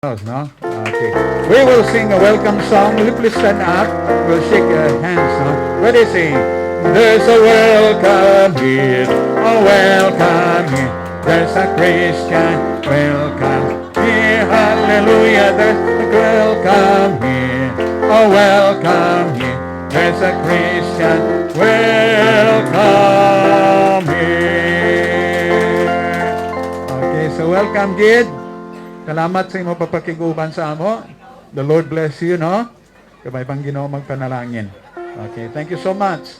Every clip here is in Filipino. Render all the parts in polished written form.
No? Okay. We will sing a welcome song. Will you please stand up? We'll shake hands. No? Ready, sing. There's a welcome here. A welcome here. There's a Christian welcome here. Hallelujah. There's a welcome here. A welcome here. There's a Christian welcome here. Okay, so welcome, Gid. Salamat sa imo papakiguban sa amo. The Lord bless you, no? Kabay pang Ginoo magpanalangin. Okay, thank you so much.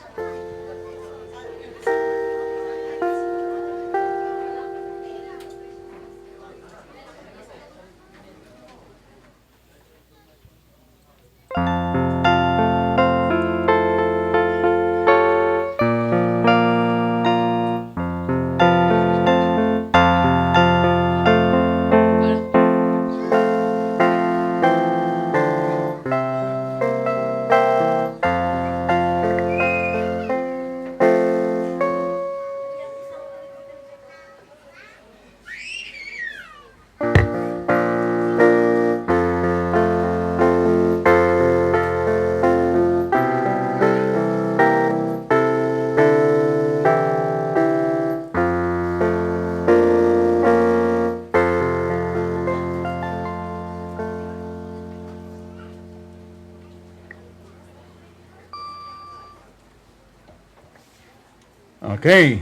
Okay.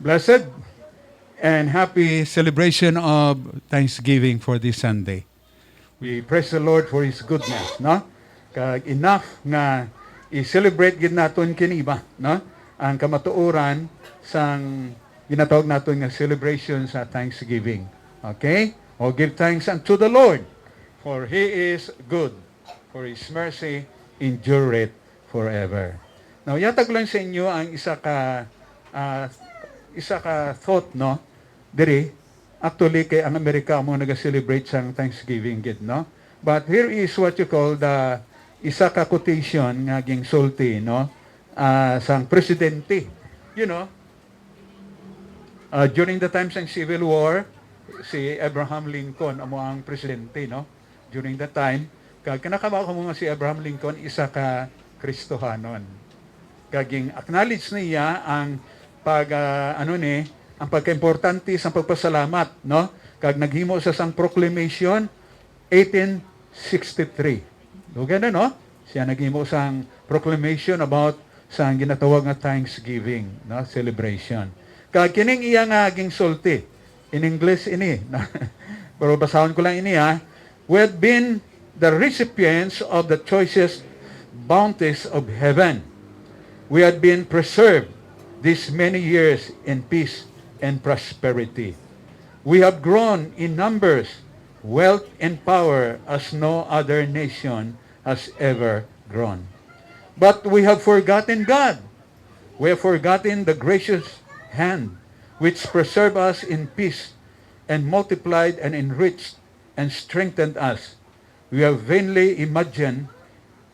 Blessed and happy celebration of Thanksgiving for this Sunday. We praise the Lord for His goodness, no? Kag enough nga i-celebrate gid naton kini ba, no? Ang kamatuoran sang ginatawag naton nga celebration sa Thanksgiving. Okay? O give thanks unto the Lord, for He is good, for His mercy endureth forever. Now, yatag lang sa inyo ang isa ka thought, no? Diri, actually, kay ang Amerika mo nag-celebrate sang Thanksgiving, gid, no? But here is what you call the isa ka quotation nga ging sulti, no? Sang presidente. You know, during the times ng Civil War, si Abraham Lincoln amo ang presidente, no? During that time, kag kanakabaw mo nga si Abraham Lincoln isa ka Kristohanon. Kaging acknowledge niya ang ang pagka-importante sa pagpasalamat, no? Kag naghimo sa sang proclamation 1863. Dugan na, no? Siya naghimo sang proclamation about sa ginatawag nga Thanksgiving, no? Celebration. Kag kining iya nga aging sulti in English ini. Pero basahon ko lang ini, ha. We have been the recipients of the choicest bounties of heaven. We had been preserved these many years in peace and prosperity. We have grown in numbers, wealth, and power as no other nation has ever grown. But we have forgotten God. We have forgotten the gracious hand which preserved us in peace and multiplied and enriched and strengthened us. We have vainly imagined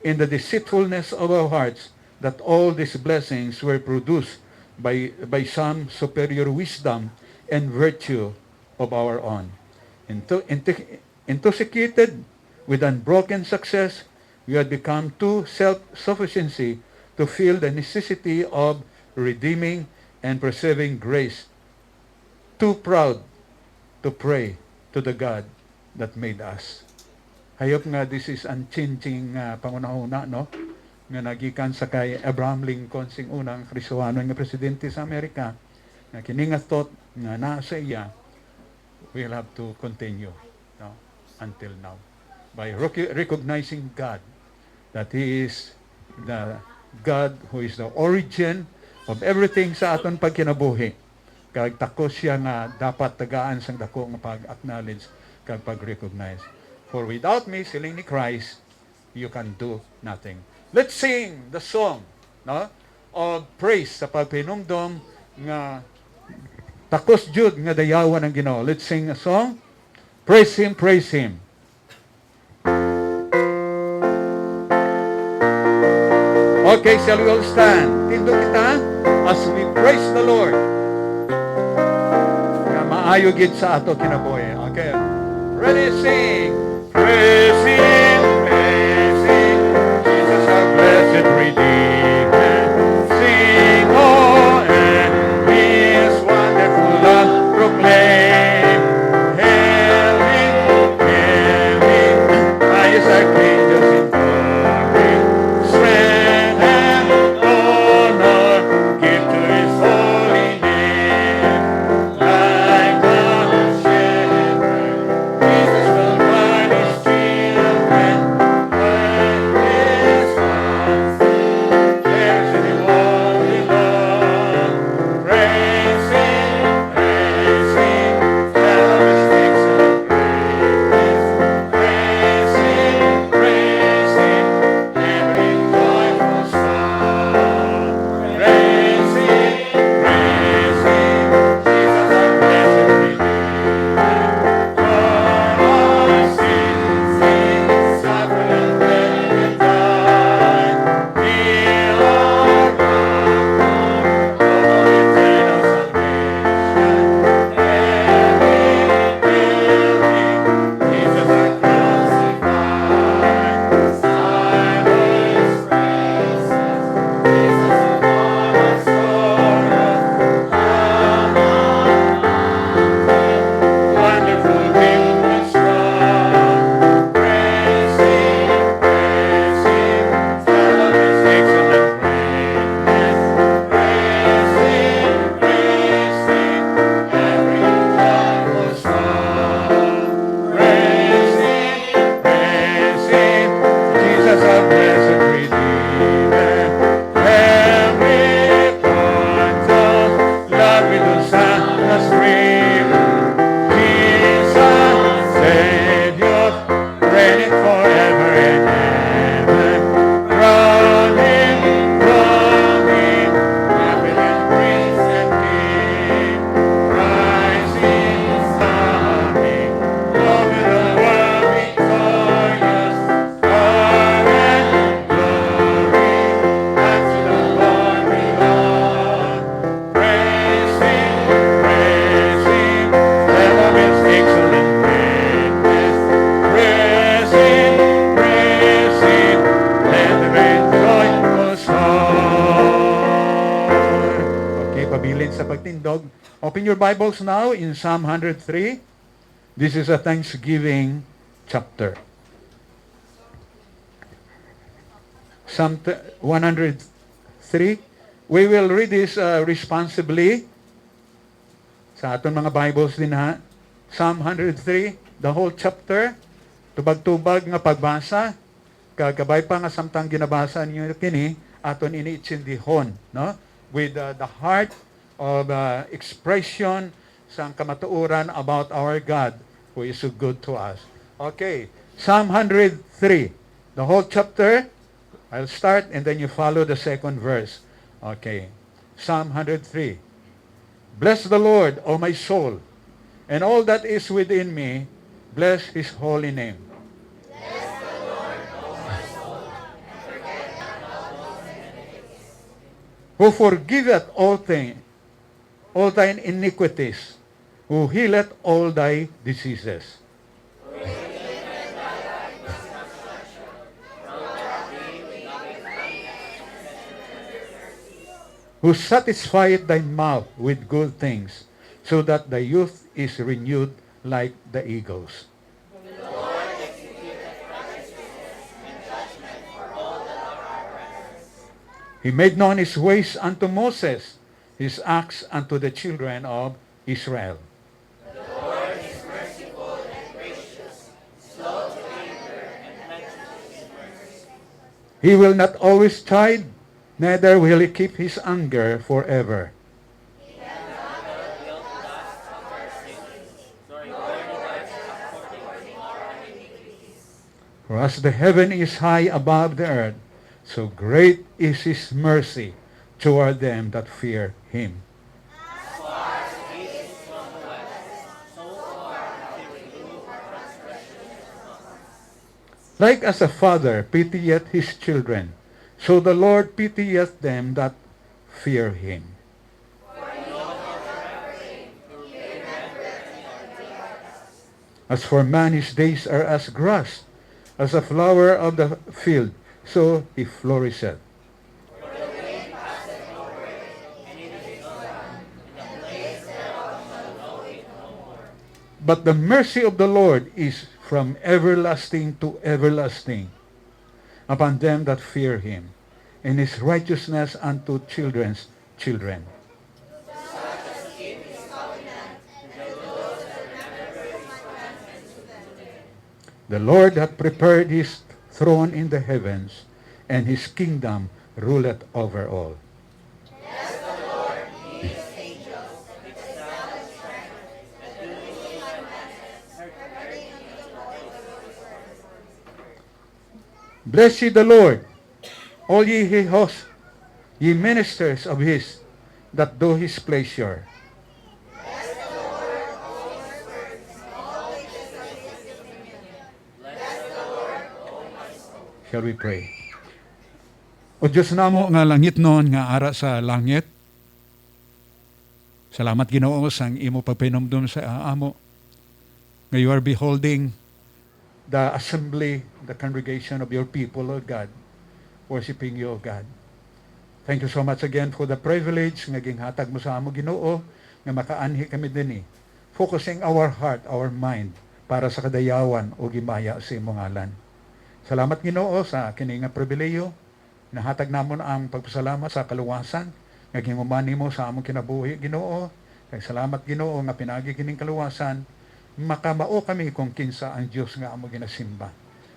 in the deceitfulness of our hearts that all these blessings were produced by some superior wisdom and virtue of our own. Intoxicated with unbroken success, we had become too self-sufficiency to feel the necessity of redeeming and preserving grace, too proud to pray to the God that made us. Hayop nga, this is unchanging pangunahuna, no? Nga nagikan sa kay Abraham Lincoln sing unang Kristohanon nga presidente sa Amerika, nga kininga thought nga nasa iya, we'll have to continue, no, until now by recognizing God, that He is the God who is the origin of everything sa aton pagkinabuhi. Kag takos siya nga dapat tagaan sang dako nga pag-acknowledge kag pag-recognize. For without me, siling ni Christ, you can do nothing. Let's sing the song, no, of praise sa pagpinumdom nga takos jud nga dayawan ang Ginoo. Let's sing a song. Praise Him, praise Him. Okay, shall we all stand? Tindog kita as we praise the Lord. Nga maayo gid sa ato kinabuhi. Okay. Ready, sing. Praise Him, praise Him. Jesus our blessed Redeemer. Sing, oh, and His wonderful love proclaim. Hail Him, highest archangels in glory. Strength and honor give to His holy name. Like a shepherd, Jesus will guide His children. Like His ones, there's anyone belong. Praise Him, tell of His excellent greatness. Praise Him, every joyful song. Praise Him, Jesus our blessed Redeemer. For our sins, He suffered and bled and died. Heal our wrong, for eternal salvation. Jesus our crucified. Silence praises, Jesus upon our sorrow. Wonderful gift and strong. Praise Him, tell of His excellent greatness. Praise Him, every joyful song. Praise Him, Jesus our blessed Redeemer. Every portal, love with Hosanna stream. Jesus, Savior, reigning forever and ever. From Him, evident Prince and King. Christ is coming, over the world victorious. Power and glory unto the Lord belong. Praise Him, tell of His excellent greatness. Praise Him, and the great joyful song. Okay, pabilin sa pagtindog. Open your Bibles now in Psalm 103. This is a Thanksgiving chapter. Psalm 103. We will read this responsibly sa aton mga Bibles din ha. Psalm 103, the whole chapter, tubag-tubag nga pagbasa, kagabay pa nga samtang ginabasa niyo kini, aton iniitsindihon, no? With the heart of expression sa kamatuoran about our God who is so good to us. Okay, Psalm 103, the whole chapter. I'll start and then you follow the second verse. Okay, Psalm 103. Bless the Lord, O my soul, and all that is within me, bless His holy name. Bless the Lord, O my soul, and forget not all His benefits. Who forgiveth all thine iniquities, who healeth all thy diseases. Who forgiveth thy transgression, wrote thee with kindness and tender mercies. Who satisfieth thy mouth with good things, so that thy youth is renewed like the eagles. The Lord executeth righteousness and judgment for all that are oppressors. He made known His ways unto Moses, His acts unto the children of Israel. The Lord is merciful and gracious, slow to anger, and plenteous in mercy. He will not always chide, neither will He keep His anger forever. He hath not dealt with us of our sins, nor regards us according to our iniquities. For as the heaven is high above the earth, so great is His mercy toward them that fear Him. As far as the east is from the west, so far hath He removed our transgressions from us. Like as a father pitieth his children, so the Lord pitieth them that fear Him. As for man, his days are as grass, as a flower of the field, so he flourisheth. But the mercy of the Lord is from everlasting to everlasting upon them that fear him, and his righteousness unto children's children. The Lord hath prepared his throne in the heavens, and his kingdom ruleth over all. Bless ye the Lord, all ye hosts, ye ministers of his, that do his pleasure. Shall we pray? O Diyos namo nga langit noon nga ara sa langit. Salamat Ginoo sang imo pagpinomdom sa amo. Nga you are beholding the assembly, the congregation of your people, O God, worshiping you, O God. Thank you so much again for the privilege nga ginhatag mo sa amo Ginoo nga makaanhi kami dinhi. Focusing our heart, our mind para sa kadayawan o gimaya sa imong ngalan. Salamat Ginoo sa kini nga pribileyo. Nahatag namon ang pagpasalamat sa kaluwasan nga gihumani mo sa among kinabuhi Ginoo. Kay salamat Ginoo nga pinagi kining kaluwasan makamao kami kung kinsa ang Dios nga among ginasimba.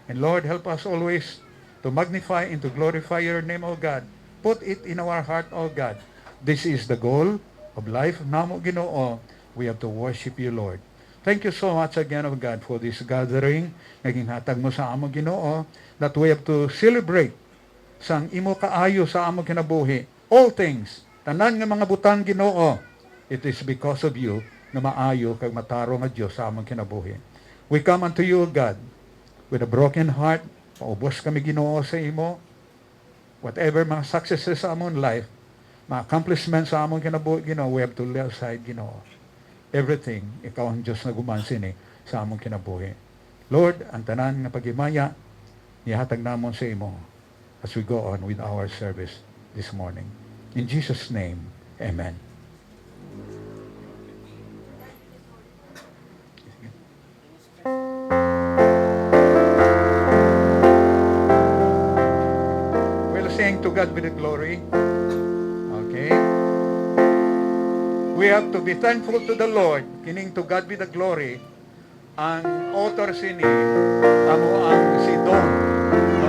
And Lord, help us always to magnify and to glorify your name, O God. Put it in our heart, O God. This is the goal of life namo Ginoo. We have to worship you, Lord. Thank you so much again, O God, for this gathering. Naging hatag mo sa amo Ginoo that we have to celebrate sang imo kaayo sa amo kinabuhi. All things, tanan nga mga butang Ginoo, it is because of you na maayo kag mataro nga Dios sa among kinabuhi. We come unto you, O God, with a broken heart. Paubos kami Ginoo sa imo. Whatever mga successes sa among life, mga accomplishments sa among kinabuhi Ginoo, we have to lay aside Ginoo. Everything, ikaw ang Diyos na gumansin sa among kinabuhi. Lord, ang tanan nga paghimaya, nihatag namon sa imo as we go on with our service this morning. In Jesus' name, Amen. We'll sing To God Be the Glory. Okay? We have to be thankful to the Lord. Kining To God Be the Glory. Ang author sini amo ang si Don. No?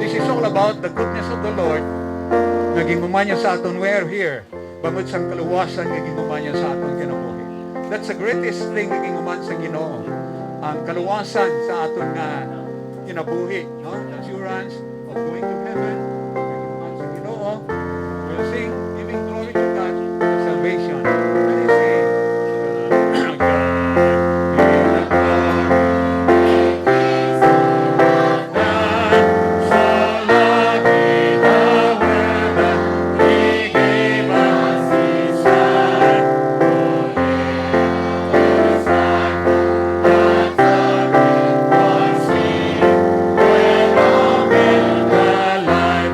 This is all about the goodness of the Lord. Naging umanya sa aton, we are here. Bangod sang kaluwasan naging umanya sa aton kinabuhi. That's the greatest thing naging uman sa Ginoo. Ang kaluwasan sa aton nga kinabuhi, no? The assurance of going to heaven. Naging uman sa Ginoo. We'll sing giving glory to God for salvation. Let us sing. Life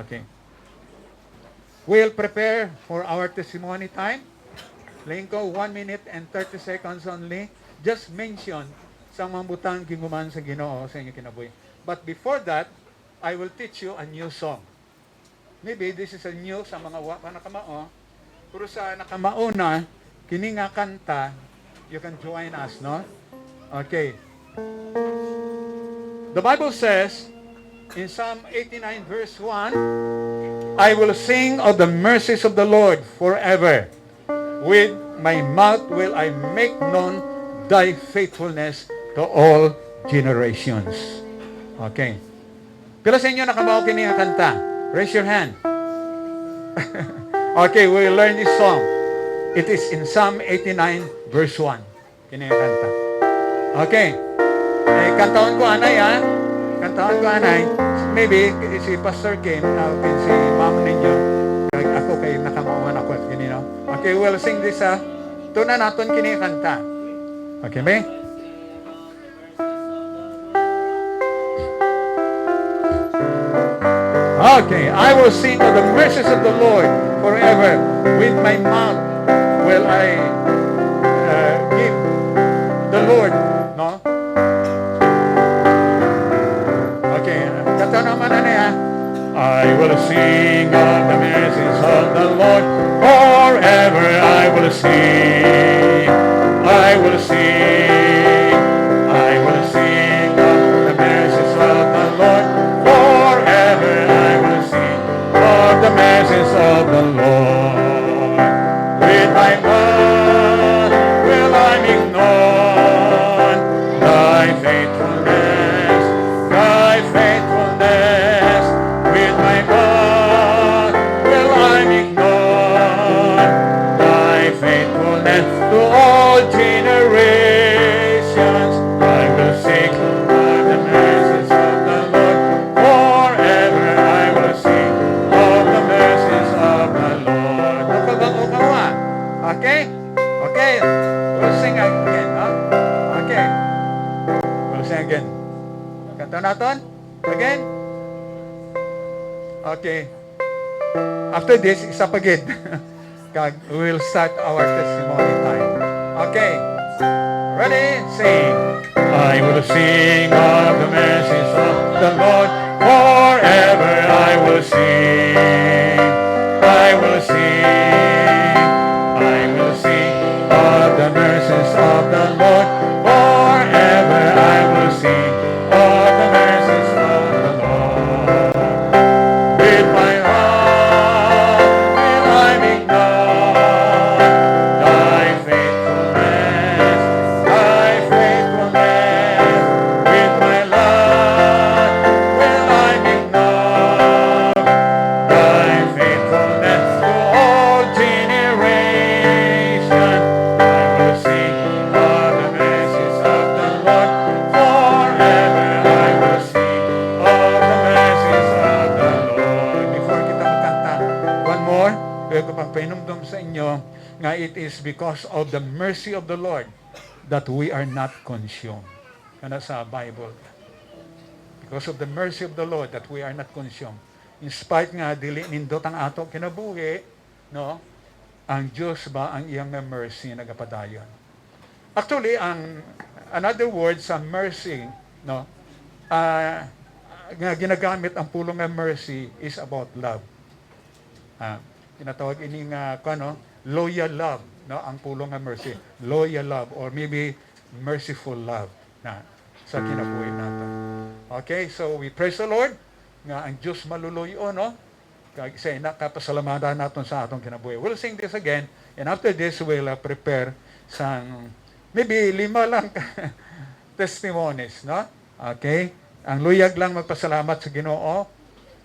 Okay. We'll prepare for our testimony time. Lingko, 1 minute and 30 seconds only. Just mention sa mga butang ginguman sa Ginoo sa inyong kinabuhi. But before that, I will teach you a new song. Maybe this is a new sa mga wa pa nakamao. Pero sa nakamao na, kini nga kanta, you can join us, no? Okay. The Bible says in Psalm 89 verse 1, I will sing of the mercies of the Lord forever. With my mouth will I make known thy faithfulness to all generations. Okay. Pila sa inyo nakamao kini nga kanta? Raise your hand. Okay, we'll learn this song. It is in Psalm 89 verse 1. Kini nga kanta. Okay. Kantaon ko anay ha. Kantaon ko anay. Maybe si Pastor Kim, si mama ninyo, ako kay nakamauhan ako at kinino. Okay, we'll sing this ha. Tuna naton kini kanta. Okay, may? Okay, I will sing of the mercies of the Lord forever. With my mouth will I give the Lord, no? Okay, kata naman na niya. I will sing of the mercies of the Lord forever. I will sing. I will sing. I will sing of the mercies of the Lord forever. I will sing of the mercies of the Lord. With my mouth will I make known thy faithfulness, thy faithfulness. With my mouth will I make known thy faithfulness to all generations. I will sing of the mercies of the Lord forever. I will sing of the mercies of the Lord. Okay? Okay. We'll sing again, no? Okay. We'll sing again. Kanta natin? Again? Okay. After this, isa pagid. We'll start our testimony time. Okay. Ready? Sing. I will sing of the mercies of the Lord forever. I will sing. I will sing. I will sing of the mercies of the Lord forever. I will sing of the mercies of the Lord. With my heart will I make known thy faithfulness, thy faithfulness. With my love will I make known thy faithfulness to all generations. I will sing of the mercies of the Lord forever. I will sing of the mercies of the Lord. Before kita magkanta, one more, kaya ko pang painumdum sa inyo, nga it is because of the mercy of the Lord that we are not consumed. Kana sa Bible. Because of the mercy of the Lord that we are not consumed. In spite nga, dili nindot ang ato kinabuhi, no? Ang Diyos ba ang iyang mercy nagapadayon. Actually, ang another word sa mercy, no? Nga ginagamit ang pulong ng mercy is about love. Tinatawag ini nga loyal love, no? Ang pulong ng mercy, loyal love or maybe merciful love na sa kinabuhi natin. Okay, so we praise the Lord nga ang Diyos maluluyo, no? Kasi nakapasalamatan natin sa atong kinabuhi. We'll sing this again and after this we'll prepare sang maybe 5 lang testimonies, no? Okay? Ang luyag lang magpasalamat sa Ginoo.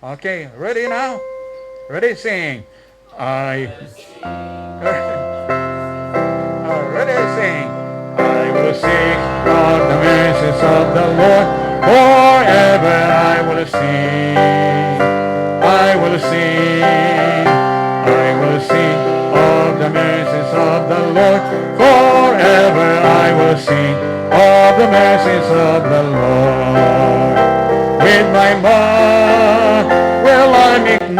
Okay, ready now? Ready, sing. Ready, sing. I will sing of the mercies of the Lord forever. I will sing. I will sing. I will sing of the mercies of the Lord forever. I will sing of the mercies of the Lord. With my mouth will I make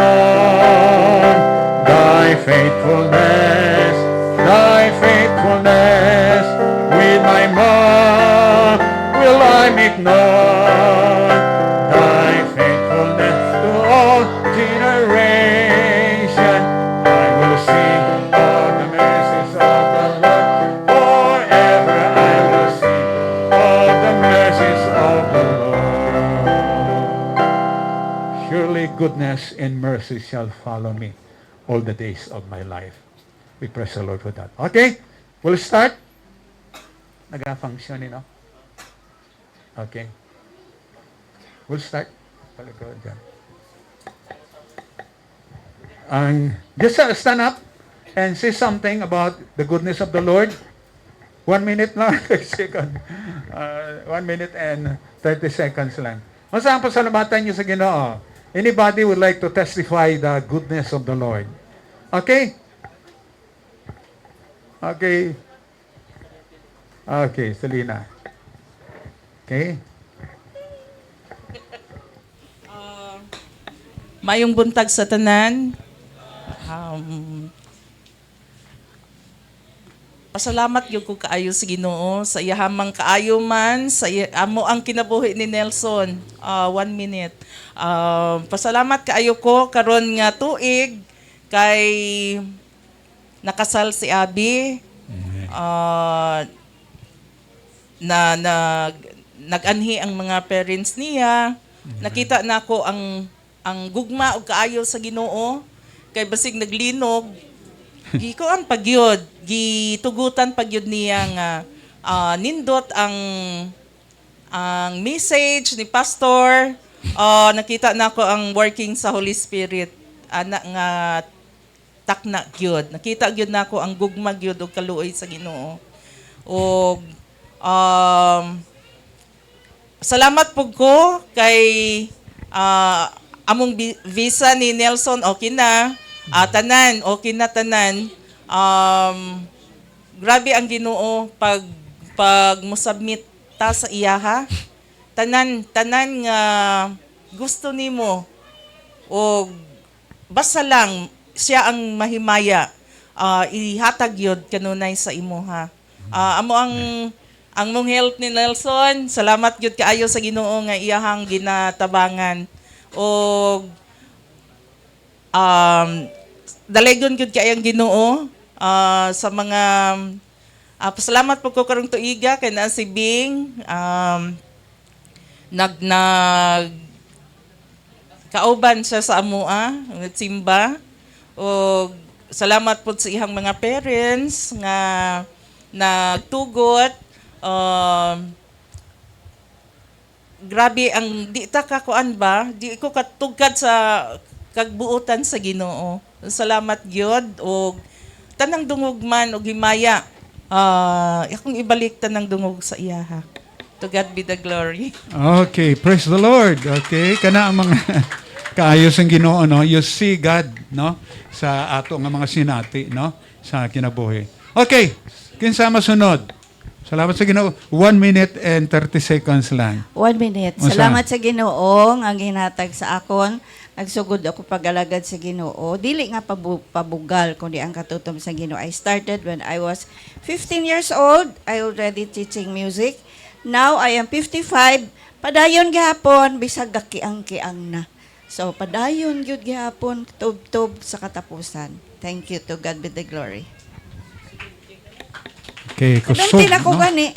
faithfulness, thy faithfulness, with my mouth will I make known thy faithfulness to all generations. I will sing of the mercies of the Lord forever. I will sing of the mercies of the Lord. Surely goodness and mercy shall follow me all the days of my life. We praise the Lord for that. Okay, we'll start. Nag-function, you know? Okay. We'll start. Balik ko dyan. Just stand up and say something about the goodness of the Lord. 1 minute lang, 30 seconds. 1 minute and 30 seconds lang. Masang pasalamatan niyo sa Ginoo? Anybody would like to testify the goodness of the Lord? Okay? Okay. Okay, Selena. Okay? Mayong buntag sa tanan. Pasalamat gyud ko kaayo sa Ginoo sa iyahamang kaayo man sa amo ang kinabuhi ni Nelson. 1 minute. Pasalamat kaayo ko karon nga tuig kay nakasal si Abby. Nag-anhi ang mga parents niya. Nakita na ko ang gugma og kaayo sa Ginoo kay basig naglinog gikuan pagyud gitugutan pagyud niya nga nindot ang message ni pastor. Nakita na ko ang working sa Holy Spirit ana nga takna gyud. Nakita gyud nako ang gugma gyud og kaluoy sa Ginoo. Og salamat pug ko kay among visa ni Nelson okay na. Tanan okay na tanan. Grabe ang Ginoo pag mo-submit ta sa iyaha. Tanan nga gusto nimo o basta lang siya ang mahimaya ihatag yun kanunay sa imuha. Amo ang mong help ni Nelson, salamat gyud kaayo sa Ginoo nga iyahang ginatabangan. O dalagon gyud kay ang Ginoo sa mga pasalamat po ko karong tuiga kay na si Bing nag kauban siya sa amoa nagsimba. O salamat po sa ihang mga parents nga nagtugot. Grabe ang di ta kakuan ba? Di ko katugkad sa kagbuutan sa Ginoo. Salamat gyud og tanang dungog man og himaya. Akong ibalik tanang dungog sa iyaha. To God be the glory. Okay, praise the Lord. Okay, kana ang mga kaayos ang Ginoo, no? You see God, no? Sa ato nga mga sinati, no? Sa kinabuhi. Okay, kinsa masunod? Salamat sa Ginoo. 1 minute and 30 seconds lang. 1 minute. Unsa? Salamat sa Ginoo ang ginhatag sa akon. Nagsugod ako pagalagad sa Ginoo. Dili nga pabugal kundi ang katutom sa Ginoo. I started when I was 15 years old. I already teaching music. Now I am 55. Padayon gihapon bisag gakiang-kiang na. So padayon gyud gihapon tub-tub sa katapusan. Thank you, to God be the glory. Okay, Kadamtin ako gani.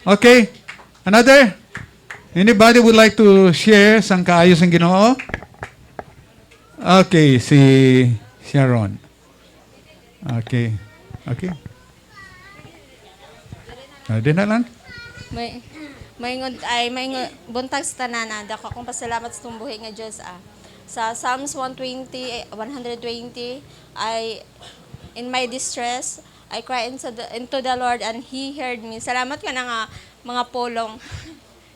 Okay, another? Anybody would like to share sang kaayos ang Ginoo? Okay, si Sharon. Okay. Okay. Di na lang. May buntag sa tanan dako akong pasalamat sa tumbuhi nga Dios Sa Psalms 120 in my distress I cried into the Lord and He heard me. Salamat ka na nga mga polong.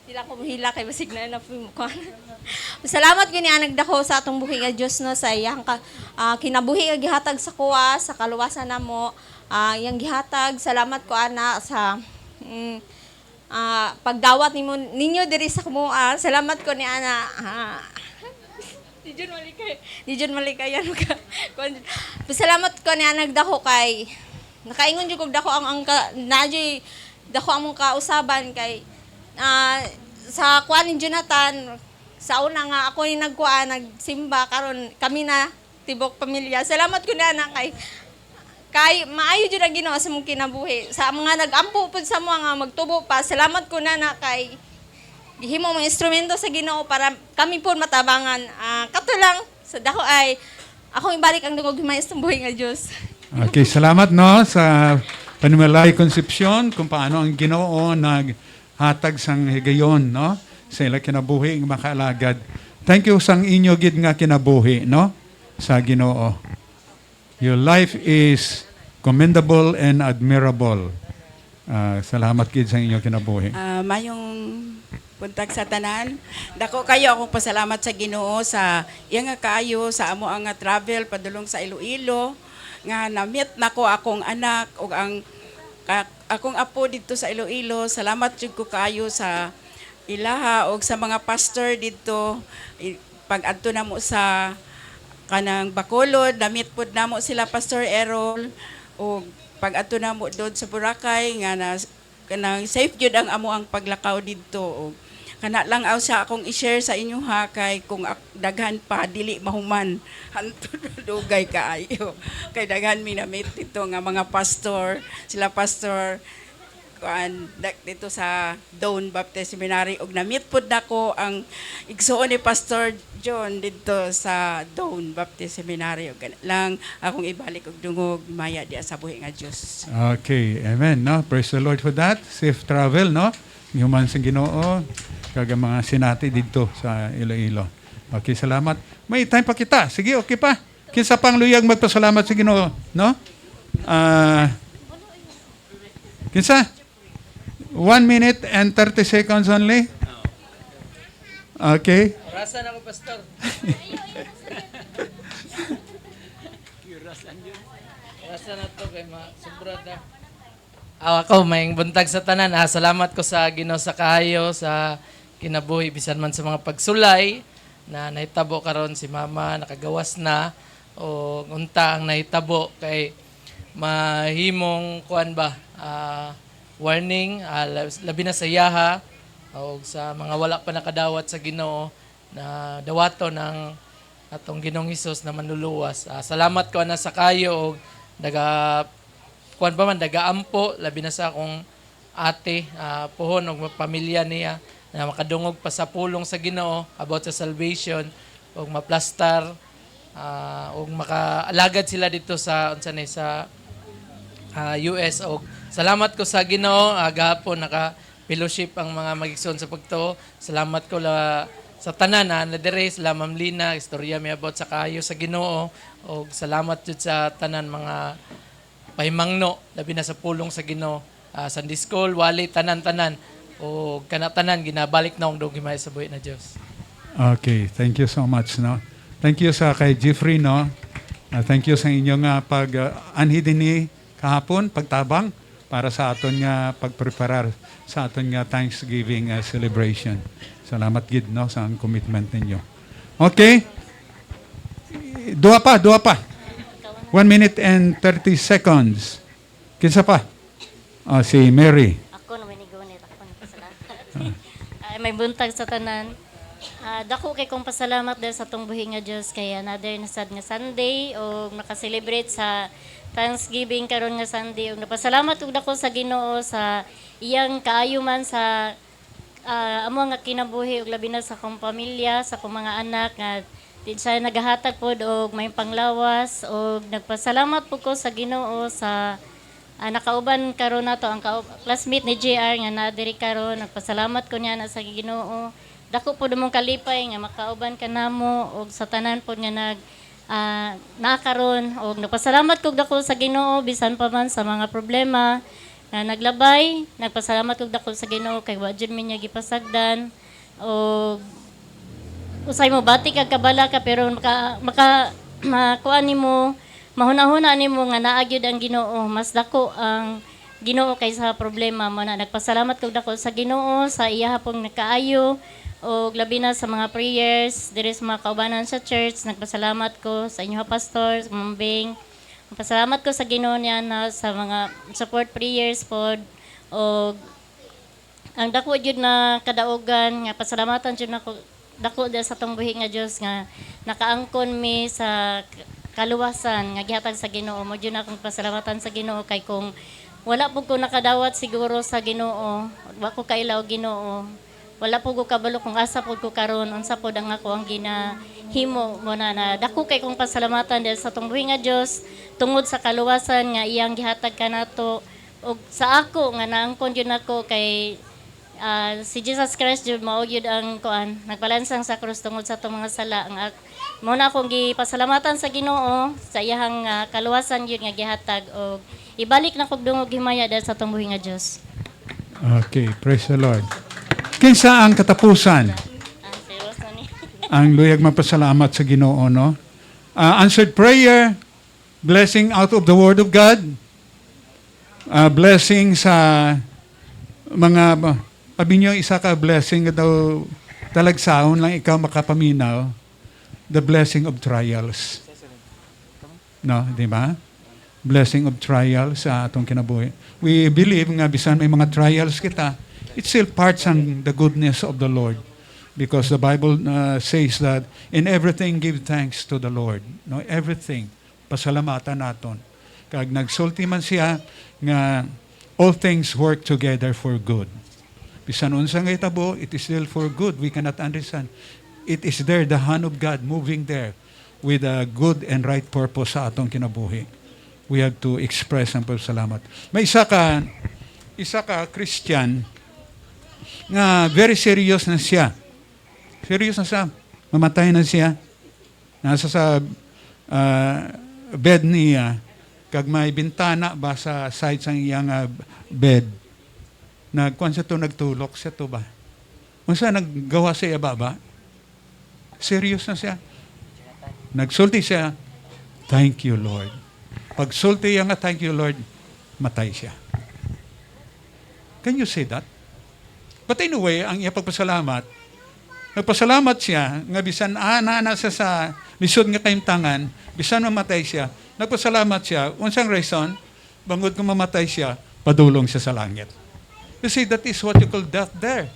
Dila ko mahila kay basig na ko. Salamat gani nagdako sa atong buhi nga Dios no sa iyang kinabuhi nga gihatag sa kuwa sa kaluwasan namo. Yang gihatag salamat ko ana sa pagdawat ninyo diri sa kumuha. Salamat ko ni ana. Di Jud malikayan ka. Pasalamat ko niya nagdako kay nakaingon jud kog dako ang najoy dako among kausaban kay sa kuan ni Jonathan sa una nga ako ni nagsimba karon kami na tibok pamilya. Salamat ko na kay maayo jud ang Ginoo sa mong kinabuhi. Sa mga nagampo pud sa mga magtubo pa. Salamat ko na kay gihimo mga instrumento sa Ginoo para kami po matabangan. Kato lang sa dako ay akong ibalik ang dungog himay sa buhay nga Dios. Okay, salamat no sa Panimalay Concepcion kung paano ang Ginoo naghatag sang higayon no sa ila kinabuhi nga makaalagad. Thank you sang inyo gid nga kinabuhi no sa Ginoo. Your life is commendable and admirable. Salamat gid sa inyo kinabuhi. Mayong buntag sa tanan. Dako kayo akong pasalamat sa Ginoo sa iya nga kaayo sa amo ang nga travel padulong sa Iloilo nga na-meet nako akong anak ug akong apo dito sa Iloilo. Salamat jud ko kaayo sa ilaha ug sa mga pastor dito pag-adto namo sa kanang Bacolod, na-meet pud namo sila Pastor Errol ug pag-adto namo doon sa Boracay nga kanang safe jud ang amo ang paglakaw dito ug kana lang aw sa akong i-share sa inyo ha kay kung daghan pa dili mahuman hantud dugay kaayo kay daghan mi na meet dito nga mga pastor sila pastor kuan dito sa Dawn Baptist Seminary ug na-meet pud nako ang igsuon ni Pastor John dito sa Dawn Baptist Seminary ug lang akong ibalik og dungog maya diya sa buhi nga Dios. Okay, amen no. Praise the Lord for that. Safe travel no. Human sa Ginoo kag mga sinati dito sa Iloilo. Okay, salamat. May time pa kita. Sige, okay pa. Kinsa pang luyag magpasalamat sa Ginoo, no? Kinsa? 1 minute and 30 seconds only. Okay. Orasan ako, Pastor. Orasan na to kay sobrang na. Ako, may buntag sa tanan. Salamat ko sa Ginoo sa kahayo, sa kinabuhi, bisan man sa mga pagsulay, na nahitabo karon si Mama, nakagawas na, o unta ang nahitabo, kay mahimong, kuan ba, warning, labi na sa yaha, o sa mga wala pa nakadawat sa Ginoo, na dawato ng atong Ginoong Hesus na manluluwas. Salamat ko na sa kayo, o kuan pa man dagaampo labi na sa akong ate puhon og pamilya niya na makadungog pa sa pulong sa Ginoo about sa salvation og maplastar og makaalagad sila dito sa unsa ni sa US og salamat ko sa Ginoo gahapon naka fellowship ang mga magigsoon sa pagtuo. Salamat ko sa tanan na dire sila Ma'am Lina istorya mi about sa kayo sa Ginoo og salamat jud sa tanan mga pahimangno labi na sa pulong sa Ginoo Sunday school wali tanan-tanan o kanatanan ginabalik na ang himay sa buhi na Dios. Okay, thank you so much no. Thank you sa kay Jeffrey no. Thank you sa inyong anhi dinhi kahapon pagtabang para sa aton nga pagpreparar sa aton nga Thanksgiving celebration. Salamat gid no sa ang commitment ninyo. Okay? Dua pa. 1 minute and 30 seconds. Kinsa pa? Si Mary. Ako na minigunit ako na pasalamat. Ay may buntag sa tanan. Dako kay kong pasalamat dahil sa tong buhi nga Dios kay another na sad nga Sunday o naka-celebrate sa Thanksgiving karon nga Sunday ug napasalamat ug dako sa Ginoo sa iyang kaayuman sa amo nga kinabuhi ug labi na sa akong pamilya, sa akong mga anak nga di siya nagahatag pod og may panglawas og nagpasalamat po ko sa Ginoo sa nakauban karon nato ang classmate ni JR nga na diri karon nagpasalamat ko niya na sa Ginoo dako pod mong kalipay nga makauban kanamo og sa tanan pod nga nakaron og nagpasalamat kog dako sa Ginoo bisan pa man sa mga problema na naglabay nagpasalamat kog dako sa Ginoo kay wa jud mi niya gipasagdan og usay mo bati kag kabala ka pero makuan nimo mahuna-huna nimo nga naa gyud ang Ginoo mas dako ang Ginoo kaysa problema mo na nagpasalamat kog dako sa Ginoo sa iya pong nakaayo o labi na sa mga prayers, diri sa mga kaubanan sa church. Nagpasalamat ko sa inyo pastor, sa mambing. Nagpasalamat ko sa Ginoo niya na sa mga support prayers pod o ang dako jud na kadaugan nga pasalamatan jud nako dako dahil sa tong buhi nga Dios nga nakaangkon mi sa kaluwasan nga gihatag sa Ginoo. Mo jud akong pasalamatan sa Ginoo kay kung wala po ko nakadawat siguro sa Ginoo, wa ko kailaw Ginoo. Wala po ko kabalo kung asa po ko karon unsa pod ang ako ang ginahimo mo na dako kay kong pasalamatan dahil sa tong buhi nga Dios tungod sa kaluwasan nga iyang gihatag kanato ug sa ako nga naangkon jud nako kay si Jesus Christ jud mao gyud ang kuan nagpalansang sa krus tungod sa atong mga sala ang mo na akong gipasalamatan sa Ginoo sa iyang kaluwasan gyud nga gihatag og ibalik na kog dungog himaya dahil sa atong buhi nga Dios. Okay, praise the Lord. Kinsa ang katapusan? Serious na ni. Ang luyag mapasalamat sa Ginoo, no? Answered prayer, blessing out of the Word of God, blessing sa mga, sabi niyo, isa ka blessing daw, talagsaon lang ikaw makapaminaw, the blessing of trials. No, di ba? Blessing of trials sa atong kinabuhi. We believe nga bisan may mga trials kita, it's still parts ng the goodness of the Lord. Because the Bible says that in everything give thanks to the Lord. No, everything pasalamatan naton. Kag nagsulti man siya nga all things work together for good. Bisan unsa nga itabo, it is still for good. We cannot understand. It is there, the hand of God moving there with a good and right purpose sa atong kinabuhi. We have to express ang pasalamat. May isa ka Christian nga very serious na siya. Serious na siya. Mamatay na siya. Nasa sa bed niya. Kag may bintana ba sa side sang iyang bed. Nagkuan siya to, nagtulok siya to ba? Unsa naggawa siya ba? Serious na siya. Nagsulti siya, thank you, Lord. Pag sulti nga, thank you, Lord, matay siya. Can you say that? But anyway, ang iya pagpasalamat, nagpasalamat siya, nga bisan ana siya sa lisod nga kaimtangan, bisan mamatay siya, nagpasalamat siya, unsang reason, bangod kung mamatay siya, padulong siya sa langit. You see, that is what you call death there.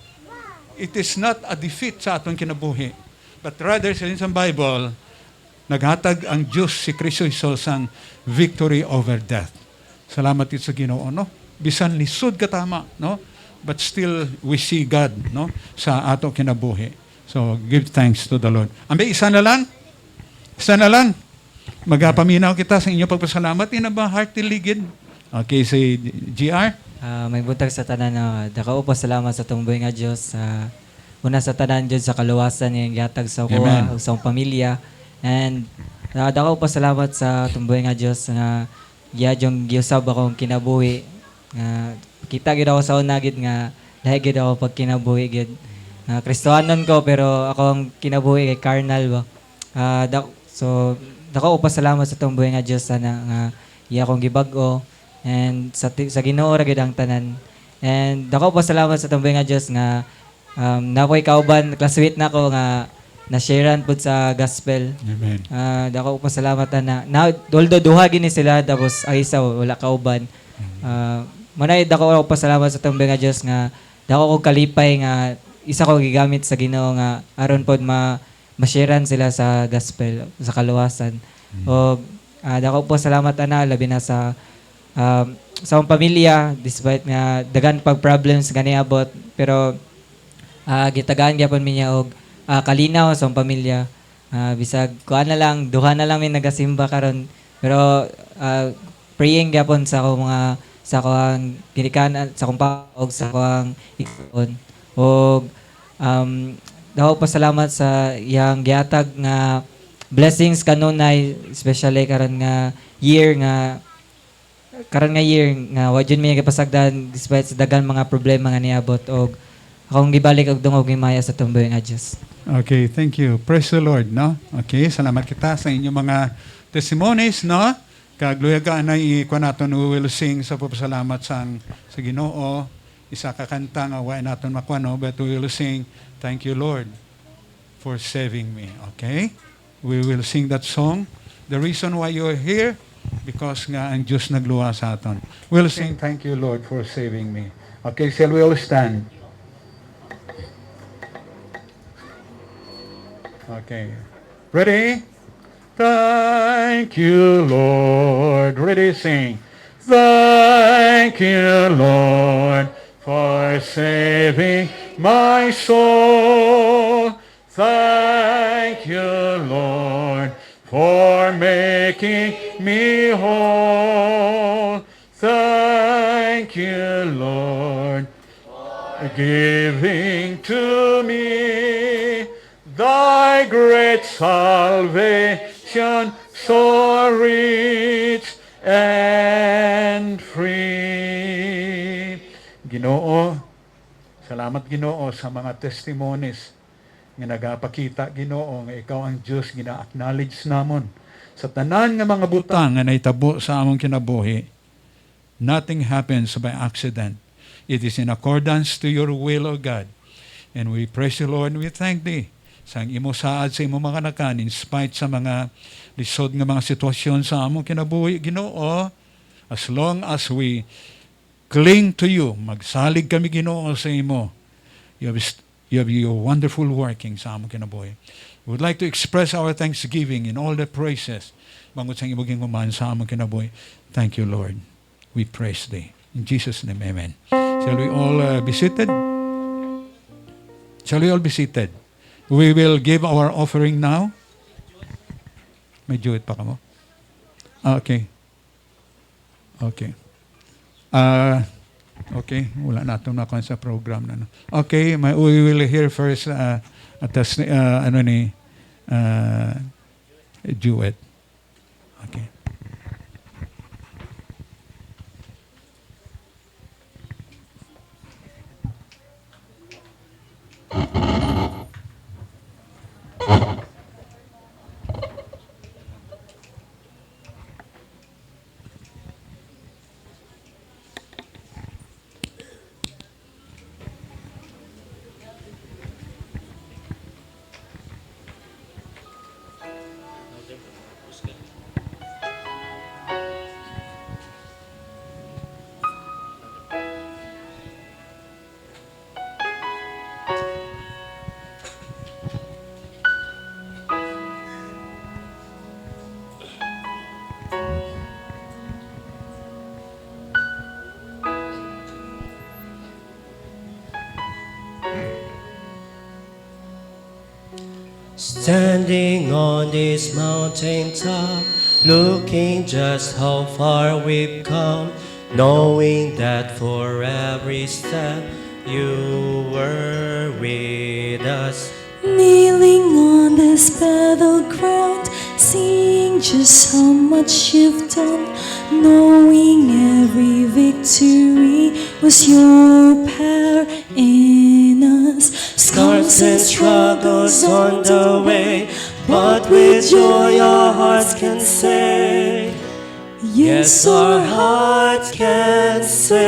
It is not a defeat sa atong kinabuhi. But rather, sa Bible, naghatag ang Diyos si Kristo Jesus ang victory over death. Salamat ito sa Ginoo, no? Bisan lisod katama, no? But still, we see God, no? Sa atong kinabuhi. So, give thanks to the Lord. Ambe, isa na lang. Magapaminaw kita sa inyong pagpasalamat. Ina ba hearty ligid? Okay, si GR. May buntag sa tanan na dako pa salamat sa tong buhi nga Dios sa una sa tanan jud sa kaluwasan nga gihatag sa ko ug sa akong pamilya and dako pa salamat sa tong buhi nga Dios nga giyadjong giusab akong kinabuhi nga kita gid ako sa una gid nga lahi gid ako pag kinabuhi gid Kristohanon ko pero akong kinabuhi kay carnal ba dako pa salamat sa tong buhi nga Dios sana nga iya akong gibag-o and sa Ginoo ra gid ang tanan. And dako pa salamat sa tumbay nga Dios nga napoy kauban classmate nako nga na-sharean pud sa gospel. Amen. Dako pa salamat na although duha gini sila tapos ang isa wala kauban. Manay dako pa salamat sa tumbay nga Dios nga dako ko kalipay nga isa ko gigamit sa Ginoo nga aron pod ma-sharean sila sa gospel sa kaluwasan. O dako po salamat ana labi na sa akong pamilya despite nga dagan pag problems gani abot pero gitagaan gyapon mi niya og kalinaw sa akong pamilya bisag kuan na lang duha na lang mi nagasimba karon pero praying gyapon sa akong mga sa akong ginikanan sa akong og sa akong ikon og daw pasalamat sa iyang gihatag nga blessings kanunay especially karon nga year nga wa jud mi gipasagdan despite sa dagan mga problema nga niabot og akong gibalik og dungog himaya sa tumboy nga Dios. Okay, thank you. Praise the Lord, no? Okay, salamat kita sa inyong mga testimonies, no? Kagluya ka anay ikuan naton we will sing sa pagpasalamat sa Ginoo. Isa ka kanta nga wa naton makuha, no? But we will sing Thank you, Lord, for saving me. Okay? We will sing that song. The reason why you're here, because nga ang Diyos nagluwa sa aton. We'll sing, thank you, Lord, for saving me. Okay, shall we all stand? Okay. Ready? Thank you, Lord. Ready, sing. Thank you, Lord, for saving my soul. Thank you, Lord, for making me whole. Thank you, Lord, for giving to me thy great salvation, so rich and free. Ginoo, salamat Ginoo sa mga testimonies nga nagapakita Ginoo nga ikaw ang Dios gina-acknowledge namon sa tanan nga mga butang nga naitabo sa among kinabuhi. Nothing happens by accident. It is in accordance to your will, O God. And we praise you, Lord, and we thank thee sa imo saad sa imo mga nakan in spite sa mga lisod nga mga sitwasyon sa among kinabuhi Ginoo. As long as we cling to you, magsalig kami Ginoo sa imo. You have your wonderful working sa among kinabuhi. We would like to express our thanksgiving in all the praises bangod sa imong ginguman sa among kinabuhi. Thank you, Lord. We praise thee. In Jesus' name, amen. Shall we all be seated? Shall we all be seated? We will give our offering now. May juit pa ka mo? Okay. Okay. Okay, wala na ito na sa program na. Okay, we will hear first duet. Okay. Standing on this mountain top, looking just how far we've come, knowing that for every step you were with us. Kneeling on this battleground, seeing just how much you've done, knowing every victory was your power in us. Scars and struggles on the way, but with joy our hearts can say, yes, our hearts can say.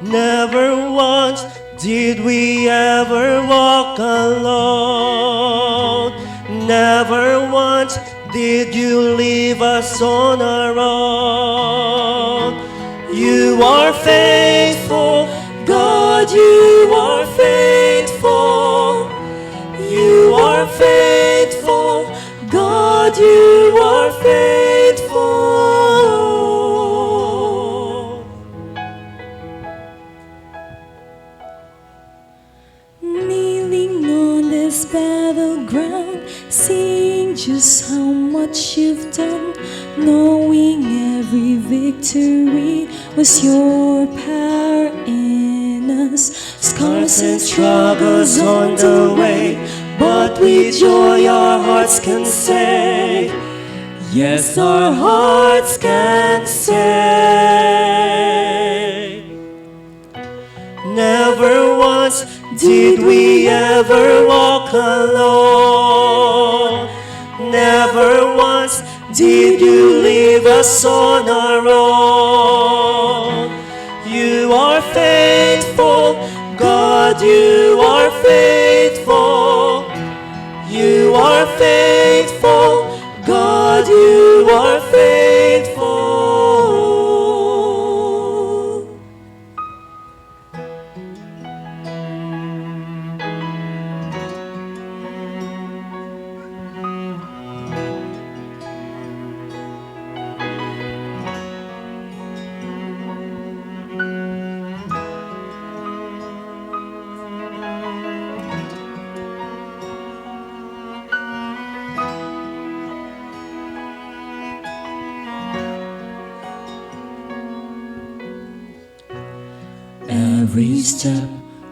Never once did we ever walk alone. Never once did you leave us on our own. You are faithful, God, you are faithful. You are faithful, God, you are faithful. Kneeling on this battleground, seeing just how much you've done, knowing every victory was your power in us. Scars and struggles on the way, but with joy our hearts can say, yes, our hearts can say. Never once did we ever walk alone. Never once did you leave us on our own. You are faithful, God, you are faithful. You are faithful, God, you are faithful. Every step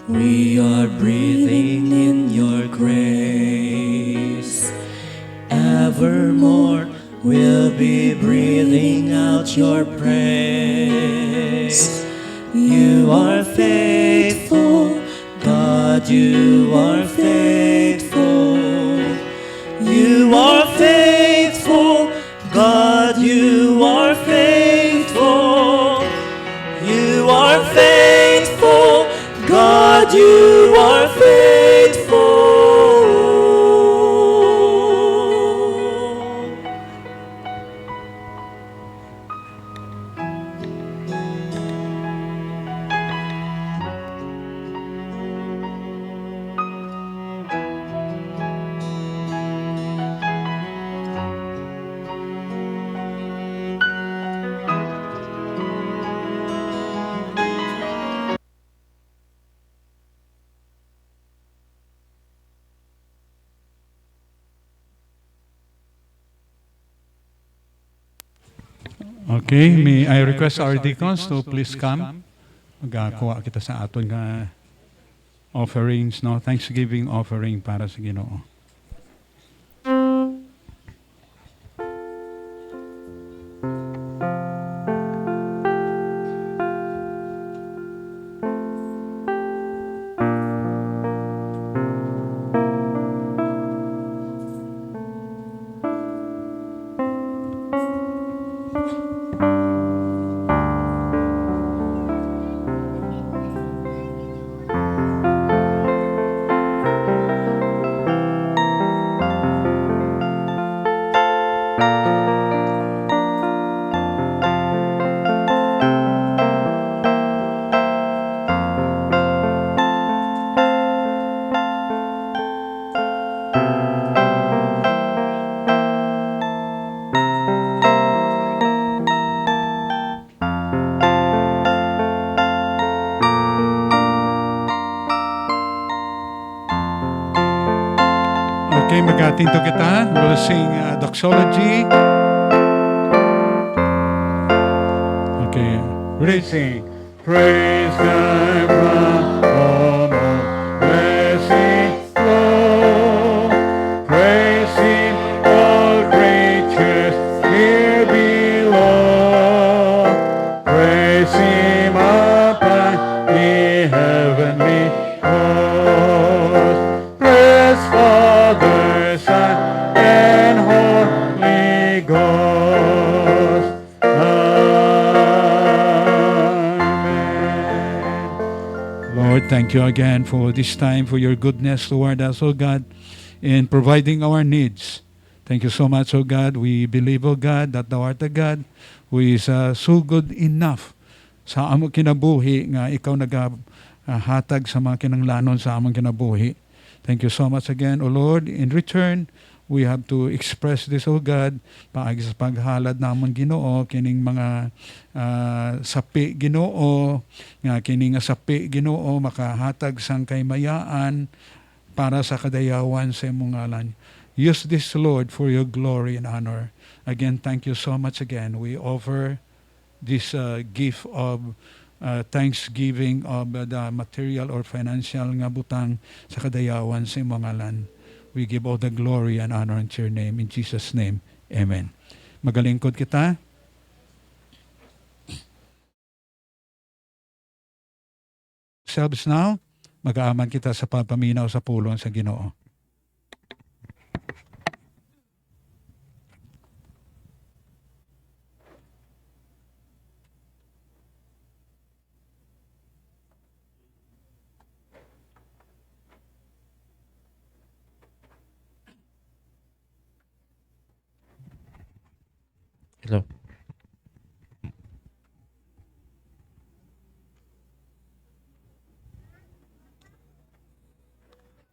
we are breathing in your grace. Evermore we'll be breathing out your praise. You are faithful, God, you are faithful. You are faithful, God, you are faithful. You are faithful, God, you are faithful. Okay, may I request our deacons to please come. Magakuha kita sa aton nga offerings, no? Thanksgiving offering para sa Ginoo. Okay, magatinto kita. We'll sing doxology. Okay, ready? Sing. Praise God from all blessing flow. Praise Him, all creatures here below. Praise Him up high, the heavenly host. Praise Father, Son, and Holy Ghost. Amen. Lord, thank you again for this time, for your goodness toward us, O God, in providing our needs. Thank you so much, O God. We believe, O God, that Thou art a God who is so good enough sa among kinabuhi nga ikaw naghatag sa mga kinanglanon sa among kinabuhi. Thank you so much again, O Lord. In return, we have to express this, O God, paagi sa paghalad namon Ginoo, kining mga sapi Ginoo, nga kining sapi Ginoo, makahatag sang kaymayaan para sa kadayawan sa imong ngalan. Use this, Lord, for your glory and honor. Again, thank you so much again. We offer this gift of thanksgiving of the material or financial nga butang sa kadayawan sa imong ngalan. We give all the glory and honor unto your name. In Jesus' name, amen. Magalingkod kita. Selves now, mag-aaman kita sa papaminaw sa pulong sa Ginoo. Hello.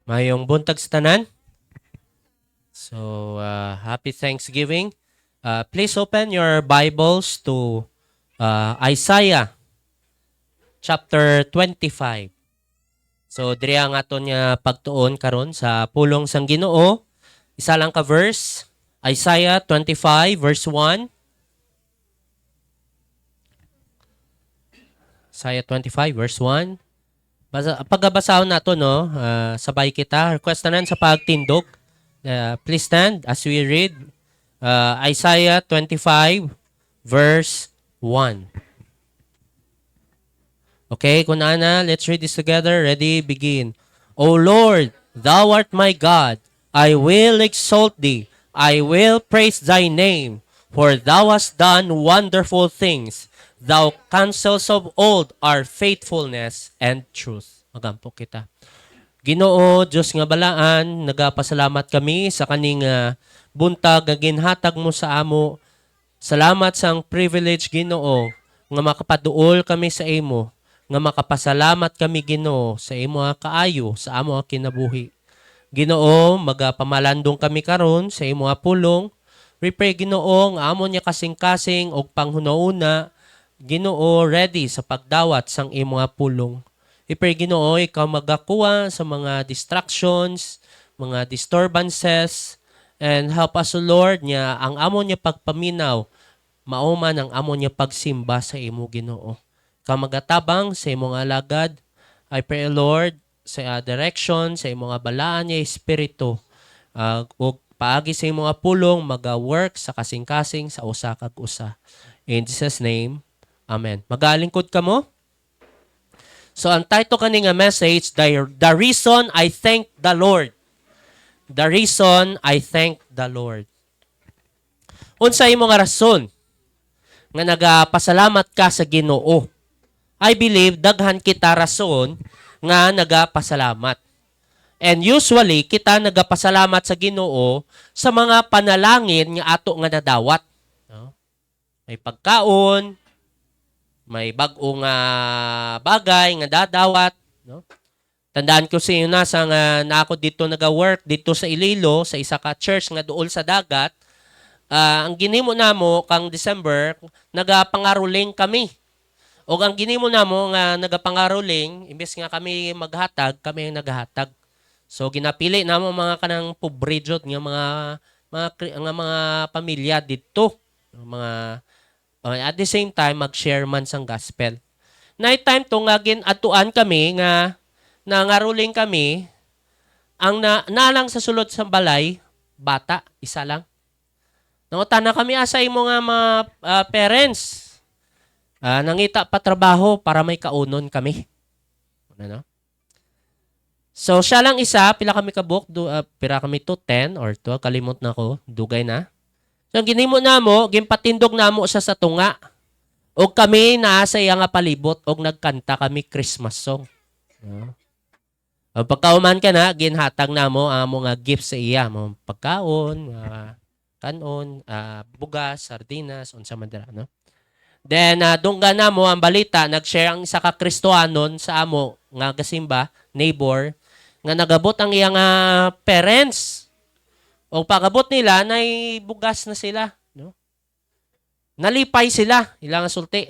Mayong buntag sa tanan. So, happy Thanksgiving. Please open your Bibles to Isaiah chapter 25. So, diri ang aton nga pagtuon karon sa pulong sang Ginoo. Isa lang ka verse, Isaiah 25 verse 1. Isaiah 25 verse 1. Pagabasahon nato no, sabay kita. Request tanan sa pagtindog. Please stand as we read Isaiah 25 verse 1. Okay, kunana, let's read this together. Ready, begin. O Lord, thou art my God. I will exalt thee. I will praise thy name. For thou hast done wonderful things. Thou counsels of old are faithfulness and truth. Magampo kita. Ginoo, Diyos nga balaan, nagapasalamat kami sa kaning buntag nga ginhatag mo sa amo. Salamat sang privilege, Ginoo, nga makapaduol kami sa imo, nga makapasalamat kami, Ginoo, sa imo nga kaayo, sa amo nga kinabuhi. Ginoo, magapamalandong kami karon sa imo nga pulong. We pray, Ginoo, nga amo niya kasing-kasing og panghunauna, Ginoo, ready sa pagdawat sang imo nga pulong. We pray, Ginoo, ikaw magakuha sa mga distractions, mga disturbances, and help us, O Lord, niya ang amo niya pagpaminaw, mauman ang amo niya pagsimba sa imo, Ginoo. Ikaw magatabang sa imo nga alagad. I pray, Lord, sa direction, sa imo nga balaan niya espiritu, ug paagi sa imo nga pulong, maga-work sa kasing-kasing sa usa kag usa. In Jesus' name, Amen. Magalingkod ka mo? So, ang title kani nga message, The Reason I Thank the Lord. The Reason I Thank the Lord. Unsa imo nga rason nga nagapasalamat ka sa Ginoo? I believe daghan kita rason nga nagapasalamat. And usually, kita nagapasalamat sa Ginoo sa mga panalangin nga ato nga nadawat. No? May pagkaon, may bag-ong bagay nga dadawat. No? Tandaan ko sa inyo na ako dito nag-work dito sa Iloilo, sa isa ka church nga duol sa dagat. Ang ginimo namo kang December, nagapangaruling kami. O ang ginimo namo nga nagapangaruling, imbes nga kami maghatag, kami ang naghatag. So ginapili namo mga kanang pobre jud nga mga pamilya dito, mga at the same time mag-share man sang gospel. Night time to nga ginatuan kami nga nangaruling kami ang nalang sa sulod sa balay, bata, isa lang. Nangutan na kami asa imo nga mga parents. Nangita pa trabaho para may kaunon kami. Ano? So, siya lang isa, pila kami kabuk, pila kami to 10 or 12, kalimot na ko, dugay na. So, ginimo namo, gimpatindog namo siya sa tunga. O kami naasa iya nga palibot, o nagkanta kami Christmas song. O pagkauman ka na, ginhatag namo ang mga gifts sa iya, mga pagkaon, kanon, bugas, sardinas, unsa man dira, no? Then, dungga na mo ang balita, nag-share ang isa ka Kristohanon sa amo, nga gasimba, neighbor, nga nagabot ang iyang parents. O pagabot nila, bugas na sila. No? Nalipay sila, ilang sulti.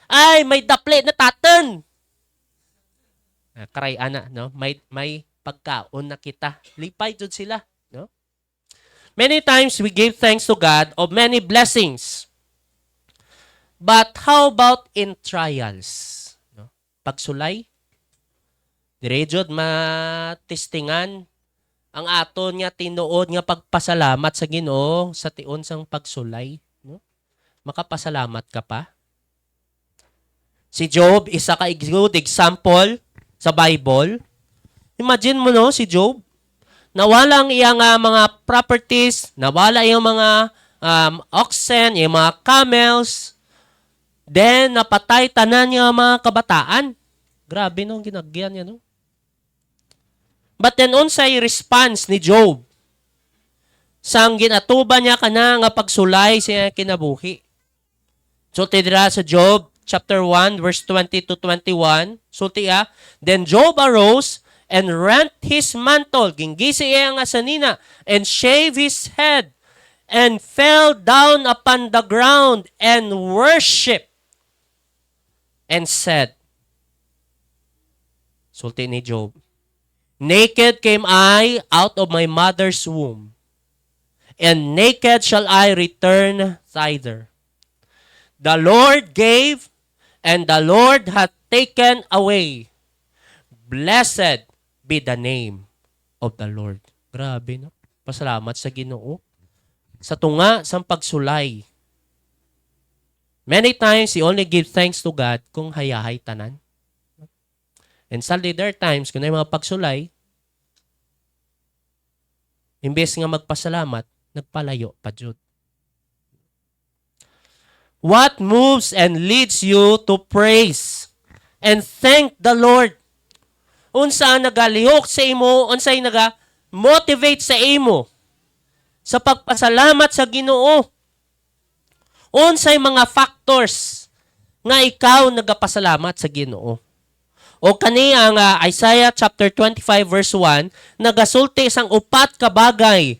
Ay, may dapli na tatan! Karay, ana, no? May pagkaon na kita. Lipay dun sila. No? Many times, we give thanks to God of many blessings. But how about in trials? No? Pagsulay? Direjod matistingan ang aton nga tinuod nga pagpasalamat sa Ginoo sa tion sang pagsulay. No? Makapasalamat ka pa? Si Job, isa ka good example sa Bible. Imagine mo no, si Job. Nawala ang iyang mga properties, nawala iyang mga oxen, iyang mga camels. Then, napatay tanan niya mga kabataan. Grabe nung ginagyan niya, no? But then, unsay response ni Job? sang ginatuba niya kana nga pagsulay siya kinabuhi. Sulti dira sa Job chapter 1 verse 20 to 21. Sulti then Job arose and rent his mantle, ginggisi iya nga sanina, and shave his head, and fell down upon the ground and worship, and said, sulti ni Job, naked came I out of my mother's womb, and naked shall I return thither. The Lord gave, and the Lord hath taken away. Blessed be the name of the Lord. Grabe, no? Pasalamat sa Ginoo. Sa tunga, sa pagsulay. Many times, you only give thanks to God kung hayahay tanan. And sadly, there are times, kung may mga pagsulay, imbes nga magpasalamat, nagpalayo pa jud. What moves and leads you to praise and thank the Lord? Unsa nagalihok sa imo, unsay naga-motivate sa imo sa pagpasalamat sa Ginoo? Unsay mga factors nga ikaw nagapasalamat sa Ginoo? O kani ang Isaiah chapter 25 verse 1 nagasulti sang upat ka bagay,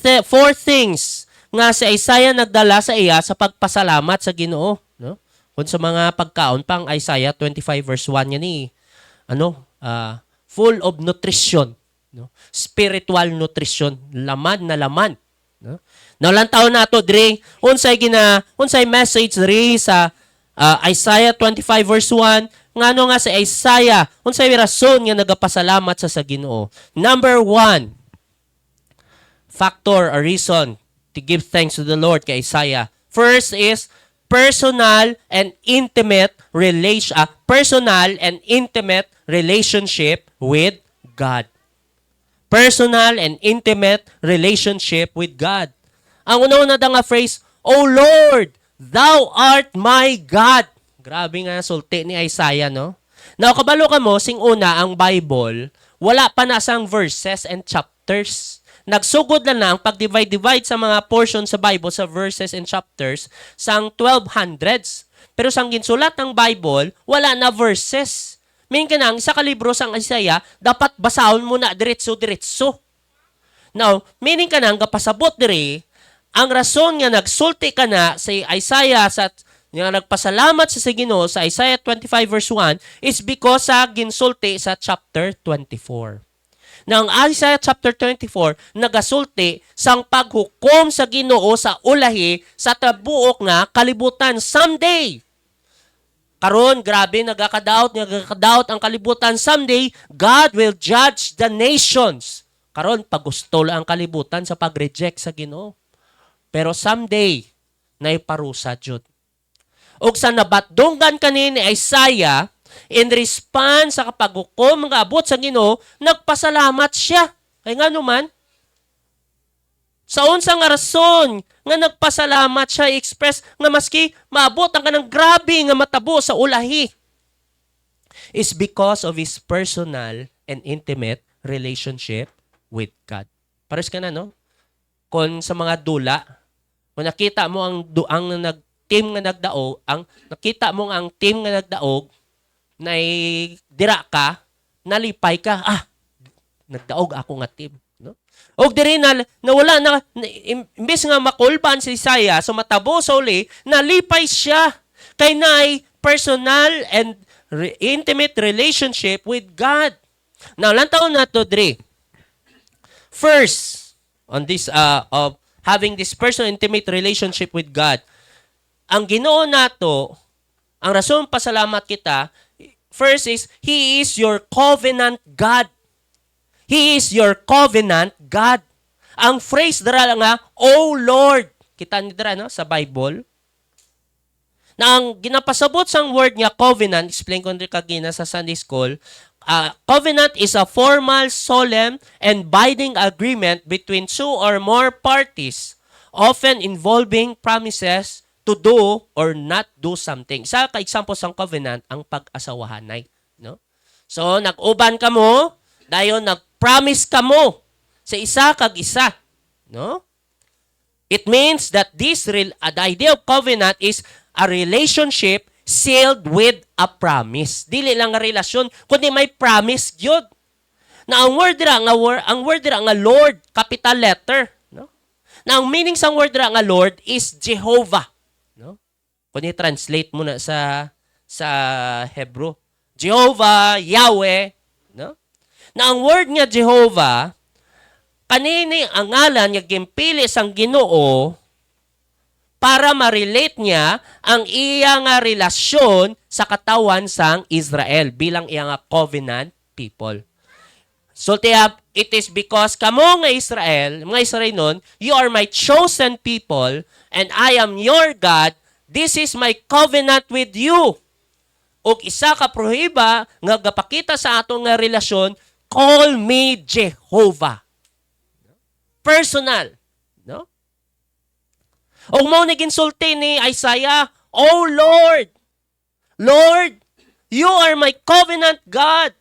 4 things nga si Isaiah nagdala sa iya sa pagpasalamat sa Ginoo, no? Kung sa mga pagkaon pang Isaiah 25 verse 1 yan ni full of nutrition, no? Spiritual nutrition, laman na laman, no? Nalantaw nato diri unsay message diri sa Isaiah 25 verse 1 ngano nga si Isaiah unsay rason nga nagapasalamat sa Ginoo. Number 1 factor or reason to give thanks to the Lord kay Isaiah. First is personal and intimate relationship with God. Personal and intimate relationship with God. Ang una-una nga phrase, O Lord, Thou art my God. Grabe nga sulti ni Isaiah, no? Now, kabalo ka mo, sing una, ang Bible, wala pa na sang verses and chapters. Nagsugod na ang pag-divide sa mga portion sa Bible, sa verses and chapters, sang 1200s. Pero sang ginsulat ng Bible, wala na verses. Meaning ka na, isa ka libro sang Isaiah, dapat basahon mo na diretso-diretso. Now, meaning ka na, kapasabot diri, ang rason nga nagsulti ka na si Isaiah sa nga nagpasalamat sa Ginoo sa Isaiah 25 verse 1 is because sa ginsulti sa chapter 24. Now, ang Isaiah chapter 24 nagasulti sang paghukom sa Ginoo sa ulahi sa tabuok nga kalibutan someday. Karon grabe nagakadaot ang kalibutan someday, God will judge the nations. Karon pagusto lang ang kalibutan sa pag-reject sa Ginoo. Pero someday naiparusa jud. Og sa nabatdonggan kanini Isaiah in response sa kapaghukom nga abot sa Ginoo, nagpasalamat siya. Kay ngano man sa unsa nga rason nga nagpasalamat siya i-express nga maski maabot ang kanang grabe nga matabo sa ulahi is because of his personal and intimate relationship with God. Pares ka na, no? Kung sa mga dula, kung nakita mo ang team nga nagdaog, na dira ka, nalipay ka, nagdaog ako nga team, no? Og diri na wala na imbes nga makulban si Isaiah so matabo sa uli, nalipay siya kay naay personal and intimate relationship with God. Now, lantaw na to diri. First, on this of having this personal intimate relationship with God, ang Ginoo nato, ang rason pasalamat kita, first is, He is your covenant God. He is your covenant God. Ang phrase dara nga, O Lord. Kita ni dara, no, sa Bible. Na ang ginapasabot sang word nga covenant, explain ko rin kagina sa Sunday School, covenant is a formal, solemn, and binding agreement between two or more parties, often involving promises to do or not do something. Sa ka-example sang covenant, ang pag-asawahanay. No? So, nag-uban ka mo, dayon nag-promise ka mo sa isa kag isa. No? It means that the idea of covenant is a relationship sealed with a promise. Dili lang nga relasyon, kundi may promise gyud. Na ang word dira nga Lord, capital letter, no? Na ang meaning sa word dira nga Lord is Jehovah, no? Kung i-translate mo na sa Hebrew, Jehovah, Yahweh, no? Na ang word nga Jehovah kanini ang ngalan nga gimpili sang Ginoo para ma-relate niya ang iya nga relasyon sa katawan sang Israel bilang iya nga covenant people. So it is because kamo nga Israel, mga Israel nun, you are my chosen people and I am your God. This is my covenant with you. O isa ka prohiba nga gapakita sa atong nga relasyon, call me Jehovah. Personal, no? O mo naginsulti ni Isaiah, "Oh Lord, Lord, you are my covenant God.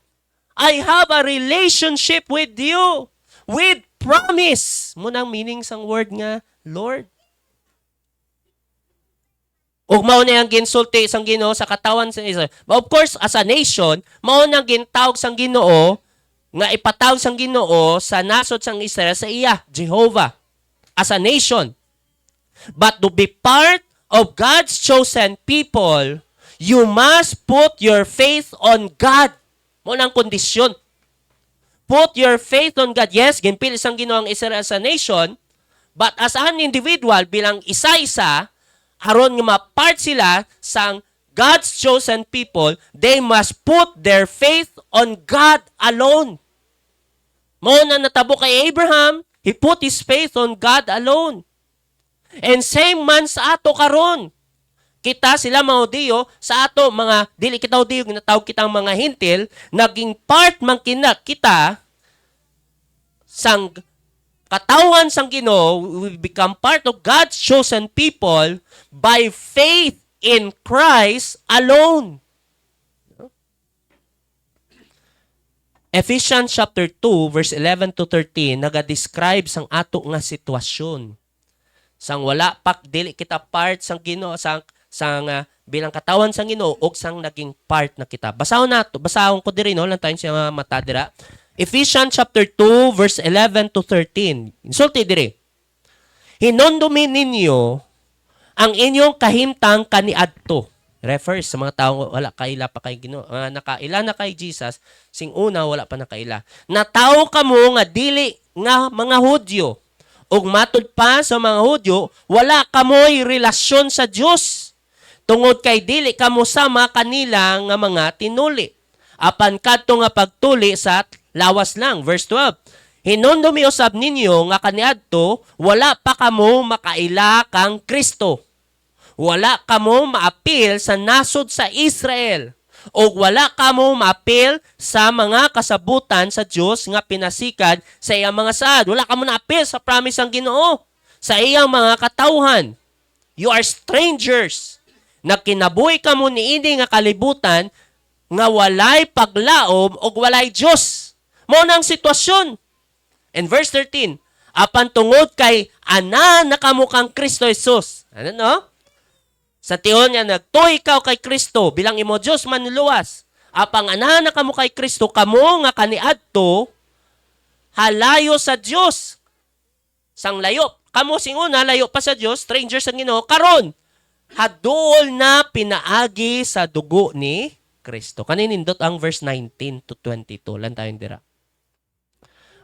I have a relationship with you, with promise." Munang meaning sang word nga Lord. O mao na ang ginsulti sang Ginoo sa katawan sa Israel. But of course, as a nation, mao nang gintawag sang Ginoo nga ipatawag sang Ginoo sa nasod sang Israel sa iya, Jehovah, as a nation. But to be part of God's chosen people, you must put your faith on God. Mo nang kondisyon. Put your faith on God. Yes, ginpili sang Ginoo ang Israel as a nation, but as an individual, bilang isa-isa, haron nga ma-part sila sang God's chosen people, they must put their faith on God alone. Mo na natabo kay Abraham, he put his faith on God alone. And same man sa ato karon. Kita sila mga Diyo, sa ato mga dili kita Diyo ginatawag kitang mga hintil, naging part man kita sang katawan sang Ginoo, we become part of God's chosen people by faith in Christ alone. Ephesians chapter 2 verse 11 to 13 naga-describe sang ato nga sitwasyon. Sang wala pak dili kita part sang Ginoo sang bilang katawan sang Ginoo ug sang naging part na kita. Basahon ko diri no lang tayo sa mata dira. Ephesians chapter 2 verse 11 to 13. Insulti diri. Hinondomin ninyo ang inyong kahimtang kaniadto. Refers sa mga taong wala kaila pa kay Ginoo, nakaila na kay Jesus, sing una wala pa nakaila. Natawo kamo nga dili nga mga Hudyo, ug matud pa sa mga Hudyo, wala kamoy relasyon sa Dios. Tungod kay dili kamo sama kanila nga mga tinuli. Apan kadto nga pagtuli sa lawas lang. Verse 12. Hinundomi usab ninyo nga kaniadto, wala pa kamo makaila kang Kristo. Wala kamo maapil sa nasod sa Israel. O wala kamo maapil sa mga kasabutan sa Dios nga pinasikad sa iyang mga saad. Wala kamo naapil sa promise ng Ginoo sa iyang mga katawhan. You are strangers. Nagkinabuhi kamo niini nga kalibutan nga walay paglaom o walay Dios. Mao nang sitwasyon. And verse 13, apan tungod kay ana nakamo kang Kristo Jesus. Ano no? Sa tiyon nga nagtuo ikaw kay Kristo bilang imo Dios manluwas. Apang ana nakamo kay Kristo kamo nga kaniadto halayo sa Dios. Sang layo, kamo sing una layo pa sa Dios, strangers sa Ginoo karon. Hadol na pinaagi sa dugo ni Kristo. Kaninindot ang verse 19 to 22. Lan tayo dira.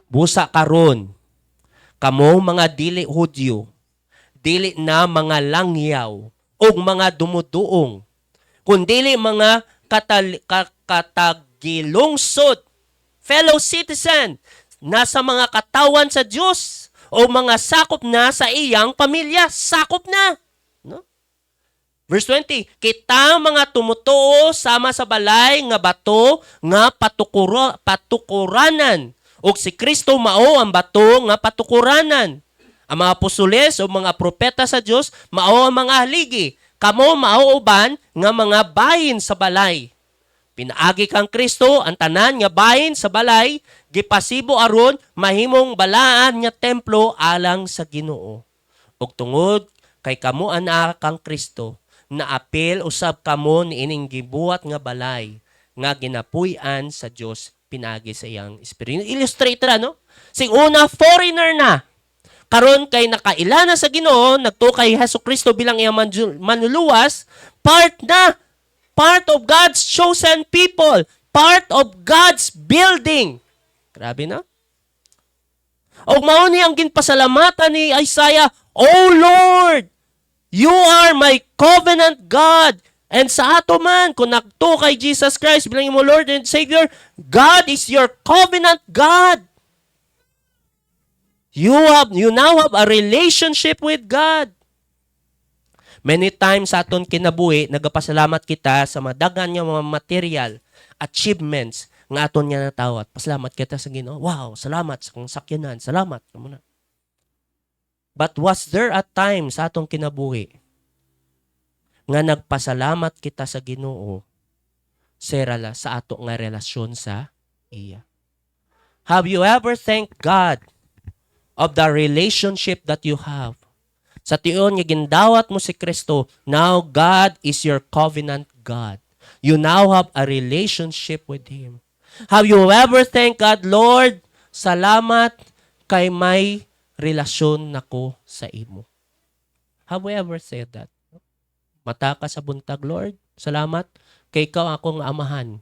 Busa karon, kamo mga dili Hudyo, dili na mga langyaw, o mga dumuduong, kundili mga katagilungsod, fellow citizen, nasa mga katawan sa Diyos, o mga sakop na sa iyang pamilya, sakop na. No? Verse 20, kita mga tumutuo sama sa balay nga bato nga patukuranan, o si Kristo mao ang bato nga patukuranan. Ang mga apostoles o mga propeta sa Dios mao ang mga haligi. Kamo mao uban nga mga bahin sa balay. Pinaagi kang Kristo ang tanan nga bahin sa balay, gipasibo aron mahimong balaan nga templo alang sa Ginoo. ug tungod kay kamo ana kang Kristo, naapil usab kamo ni ining gibuhat nga balay nga ginapuy-an sa Dios pinagi sa iyang espiritu. Illustrate ra, no? Sing una foreigner na, karon kay nakaila na sa Ginoo, nagtukay Hesukristo bilang iyang manluluwas, part of God's chosen people, part of God's building. Grabe na. O mao ni ang ginpasalamatan ni Isaiah, "O Lord, you are my covenant God." And sa ato man, kung nagto kay Jesus Christ bilang imo Lord and Savior, God is your covenant God. You now have a relationship with God. Many times sa aton kinabuhi, nagapasalamat kita sa madagan nga mga material, achievements nga aton nga natawat. Pasalamat kita sa Ginoo. Wow, salamat sa kong sakyanan. Salamat. But was there a time sa atong kinabuhi nga nagpasalamat kita sa Ginoo sa ato nga relasyon sa iya? Have you ever thanked God of the relationship that you have? Sa tiyon nga gindawat mo si Kristo, now God is your covenant God. You now have a relationship with Him. Have you ever thanked God, Lord, salamat kay may relasyon nako sa imo? Have we ever said that? Mata ka sa buntag, Lord, salamat kay ikaw akong amahan.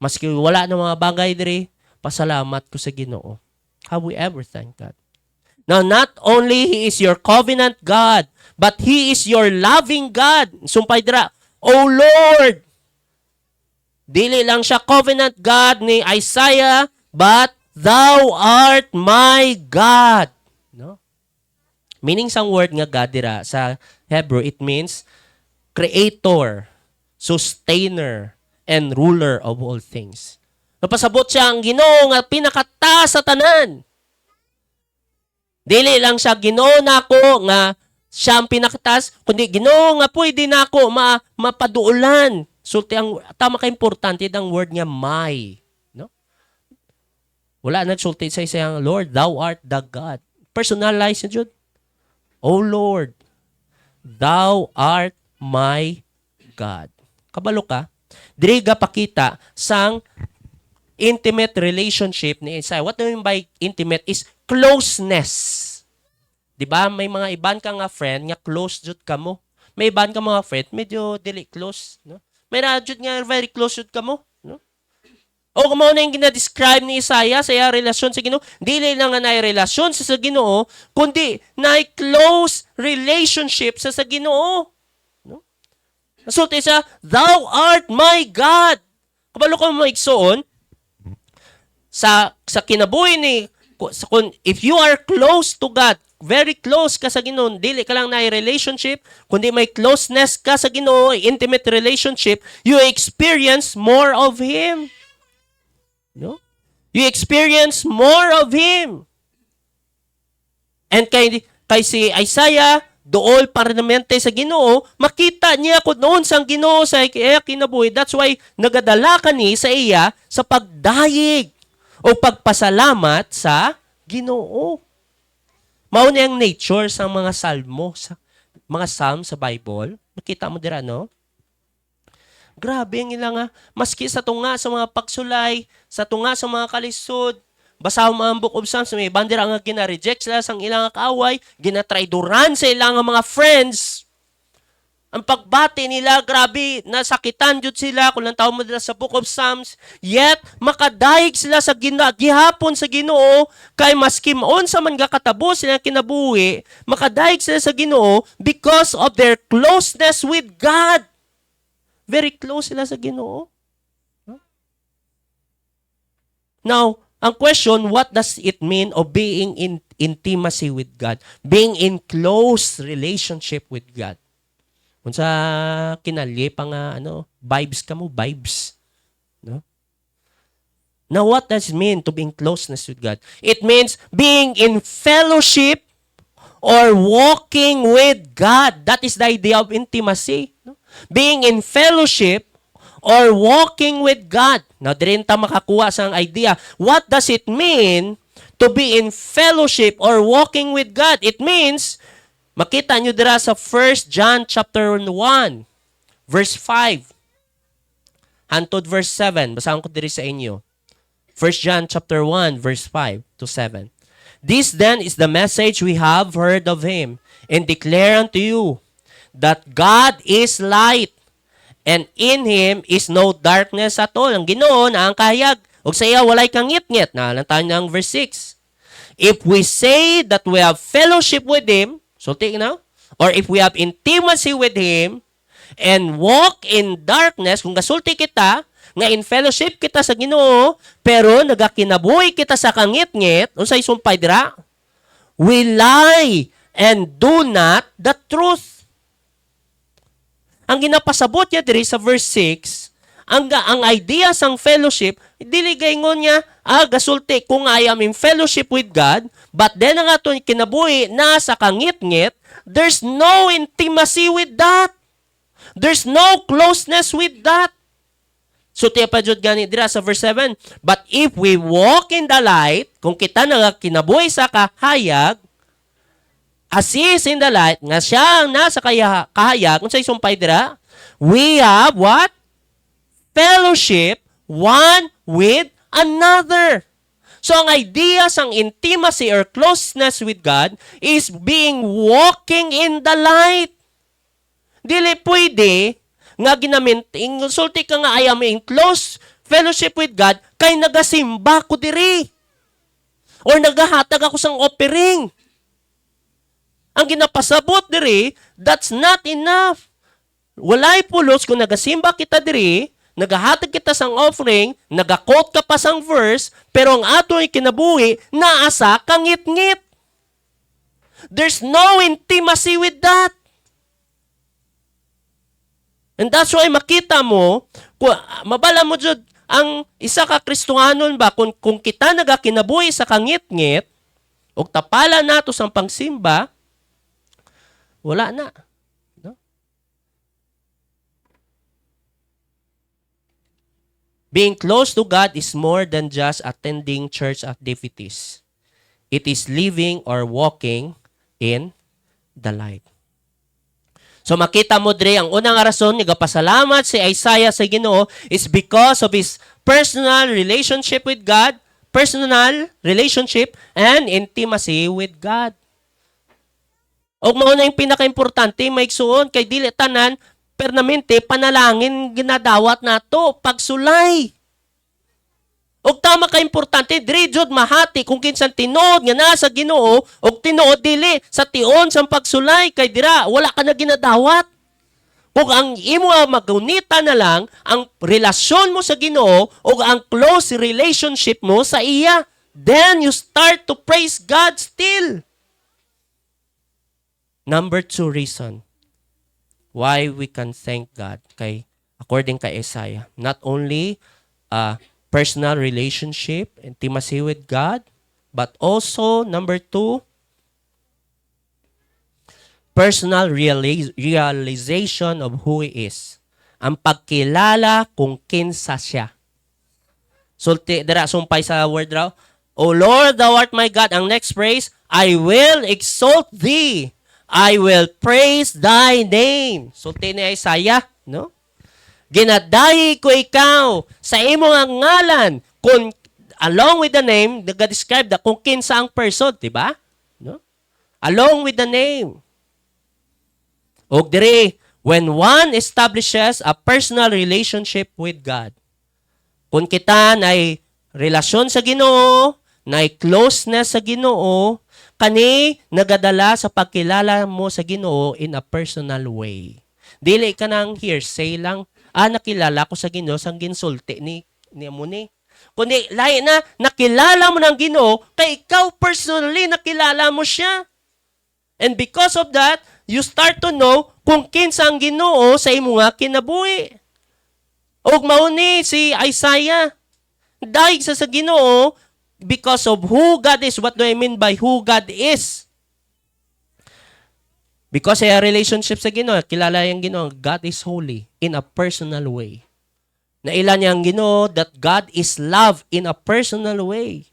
Maski wala na mga bagay diri, pasalamat ko sa Ginoo. Have we ever thanked God? Now, not only He is your covenant God, but He is your loving God. Sumpay dira, "O Lord," dili lang siya covenant God ni Isaiah, but Thou art my God. No? Meaning sang word nga God dira sa Hebrew, it means creator, sustainer, and ruler of all things. Napasabot siya ang Ginoo nga pinakataas sa tanan. Dili lang siya Ginoo nako nga siya ang pinakataas, kundi Ginoo nga pwede nako mapaduulan. Sulti ang tama ka importante ang word nga my, no? Wala na sulti sa isang Lord, thou art the God. Personalize jud. O Lord, thou art my God. Kabalo ka? Diri ga pakita sang intimate relationship ni Isaiah. What do you mean by intimate is closeness. Diba? May mga iban ka nga friend nga close jud kamo. May iban ka mga friend medyo dili close, no? May jud nga very close jud kamo, no? O kamo na yung gina-describe ni Isaiah sa iya relasyon sa Ginoo, dili lang nga naay relasyon sa Ginoo, kundi naay close relationship sa Ginoo. No? Nasulti siya, "Thou art my God." Kabalo ko mo igsoon sa kinabuhi ni if you are close to God, very close ka sa Ginoo, dili ka lang naay relationship, kundi may closeness ka sa Ginoo, intimate relationship, you experience more of Him. No? You experience more of Him. And kay si Isaiah, dool paramente sa Ginoo, makita niya kung noon sang Ginoo sa kinabuhi. That's why nagadala kani sa iya sa pagdayeg o pagpasalamat sa Ginoo. Mao ni ang nature sa mga salmo, sa mga psalm sa Bible. Makita mo dira, no? Grabe ang ilang maski sa tunga sa mga pagsulay, sa tunga sa mga kalisod, basaw ang Book of Psalms, may bandera nga gina-reject sila sang ilang kaaway, ginatraidoran sa ilang mga friends. Ang pagbati nila, grabe, nasakitan jud sila, kung lang tao mo nila sa Book of Psalms, yet makadayeg sila sa gihapon sa Ginoo, kay maski maon sa man gakatabo sila kinabuhi, makadayeg sila sa Ginoo because of their closeness with God. Very close sila sa Ginoo. Now, ang question, what does it mean of being in intimacy with God? Being in close relationship with God. Kung sa kinalye pa nga, vibes ka mo, vibes. No? Now, what does it mean to be in closeness with God? It means being in fellowship or walking with God. That is the idea of intimacy. No? Being in fellowship or walking with God. Now, dirin ta makakuha sa idea. What does it mean to be in fellowship or walking with God? It means Makita nyo dira sa 1 John chapter 1, verse 5. Hantod verse 7. Basahan ko diri sa inyo. 1 John chapter 1, verse 5 to 7. This then is the message we have heard of him and declare unto you, that God is light, and in him is no darkness at all. Ang Ginoo na ang kahayag, ug sa iya walay kangit-ngit. Na tayo ng verse 6. If we say that we have fellowship with him, sulti na, or if we have intimacy with him, and walk in darkness, kung gasulti kita, nga in fellowship kita sa Ginoo, pero nagakinabuhi kita sa kangit-ngit, unsay sumpay dira? We lie and do not the truth. Ang ginapasabot niya diri sa verse 6, ang idea sang fellowship, dili gaingon niya, gasulti, kung I am in fellowship with God, but then ang aton kinabuhi na sa kangit-ngit, there's no intimacy with that. There's no closeness with that. So, tiya pa jud gani dira sa verse 7, but if we walk in the light, kung kita kinabuhi sa kahayag, as he is in the light, nga siya ang nasa kahayag, kung sa isumpay dira, we have what? Fellowship one with another. So, ang idea sang intimacy or closeness with God is being walking in the light. Dili pwede nga ginaminting, sulti ka nga I am in close fellowship with God, kay nagasimba ko diri. Or nagahatag ako sang offering. Ang ginapasabot diri, that's not enough. Walay pulos kung nagasimba kita diri, nagahatag kita sang offering, nagakot ka pa sang verse, pero ang ato ay kinabuhi, naasa kangit-ngit. There's no intimacy with that. And that's why makita mo, mabala mo jud ang isa ka Kristohanon ba, kung kita nagakinabuhi sa kangit-ngit, o tapala nato sang pangsimba, wala na. No? Being close to God is more than just attending church activities. It is living or walking in the light. So makita mo dre, ang unang rason nga pasalamat si Isaiah sa Ginoo is because of his personal relationship with God, personal relationship and intimacy with God. O mauna yung pinaka-importante, maigsuon, kay dili tanan, permanente, panalangin, ginadawat nato, pagsulay. O tama ka-importante, diri jud mahati, kung kinsan tinuod nga nasa Ginoo, o tinuod dili, sa tion sang pagsulay, kay dira, wala ka na ginadawat. Kung ang imo magunita na lang, ang relasyon mo sa Ginoo, o ang close relationship mo sa iya, then you start to praise God still. Number 2 reason why we can thank God according kay Isaiah. Not only personal relationship, intimacy with God, but also number 2, personal realization of who He is. Ang pagkilala kung kinsa siya. Sulti, dira sumpay sa word raw, O Lord, thou art my God. Ang next phrase, I will exalt thee. I will praise thy name. Sulti ni Isaiah, no? Ginadayi ko ikaw sa imong ngalan. Kung, along with the name, nag-describe da kung kinsa ang person, diba? No? Along with the name. O dire, when one establishes a personal relationship with God, kung kita na'y relasyon sa Ginoo, na'y closeness sa Ginoo, kani nagadala sa pagkilala mo sa Ginoo in a personal way. Dili ka nang hearsay lang, nakilala ko sa Ginoo sang ginsulti ni mo ni. Kundi lahi na nakilala mo ng Ginoo, kay ikaw personally nakilala mo siya. And because of that, you start to know kung kinsa ang Ginoo sa imo nga kinabuhi. Og mao ni si Isaiah, dahil sa Ginoo, because of who God is. What do I mean by who God is? Because sa relationship sa Ginoo, kilala yung Ginoo, God is holy in a personal way. Naila niya ang Ginoo that God is love in a personal way.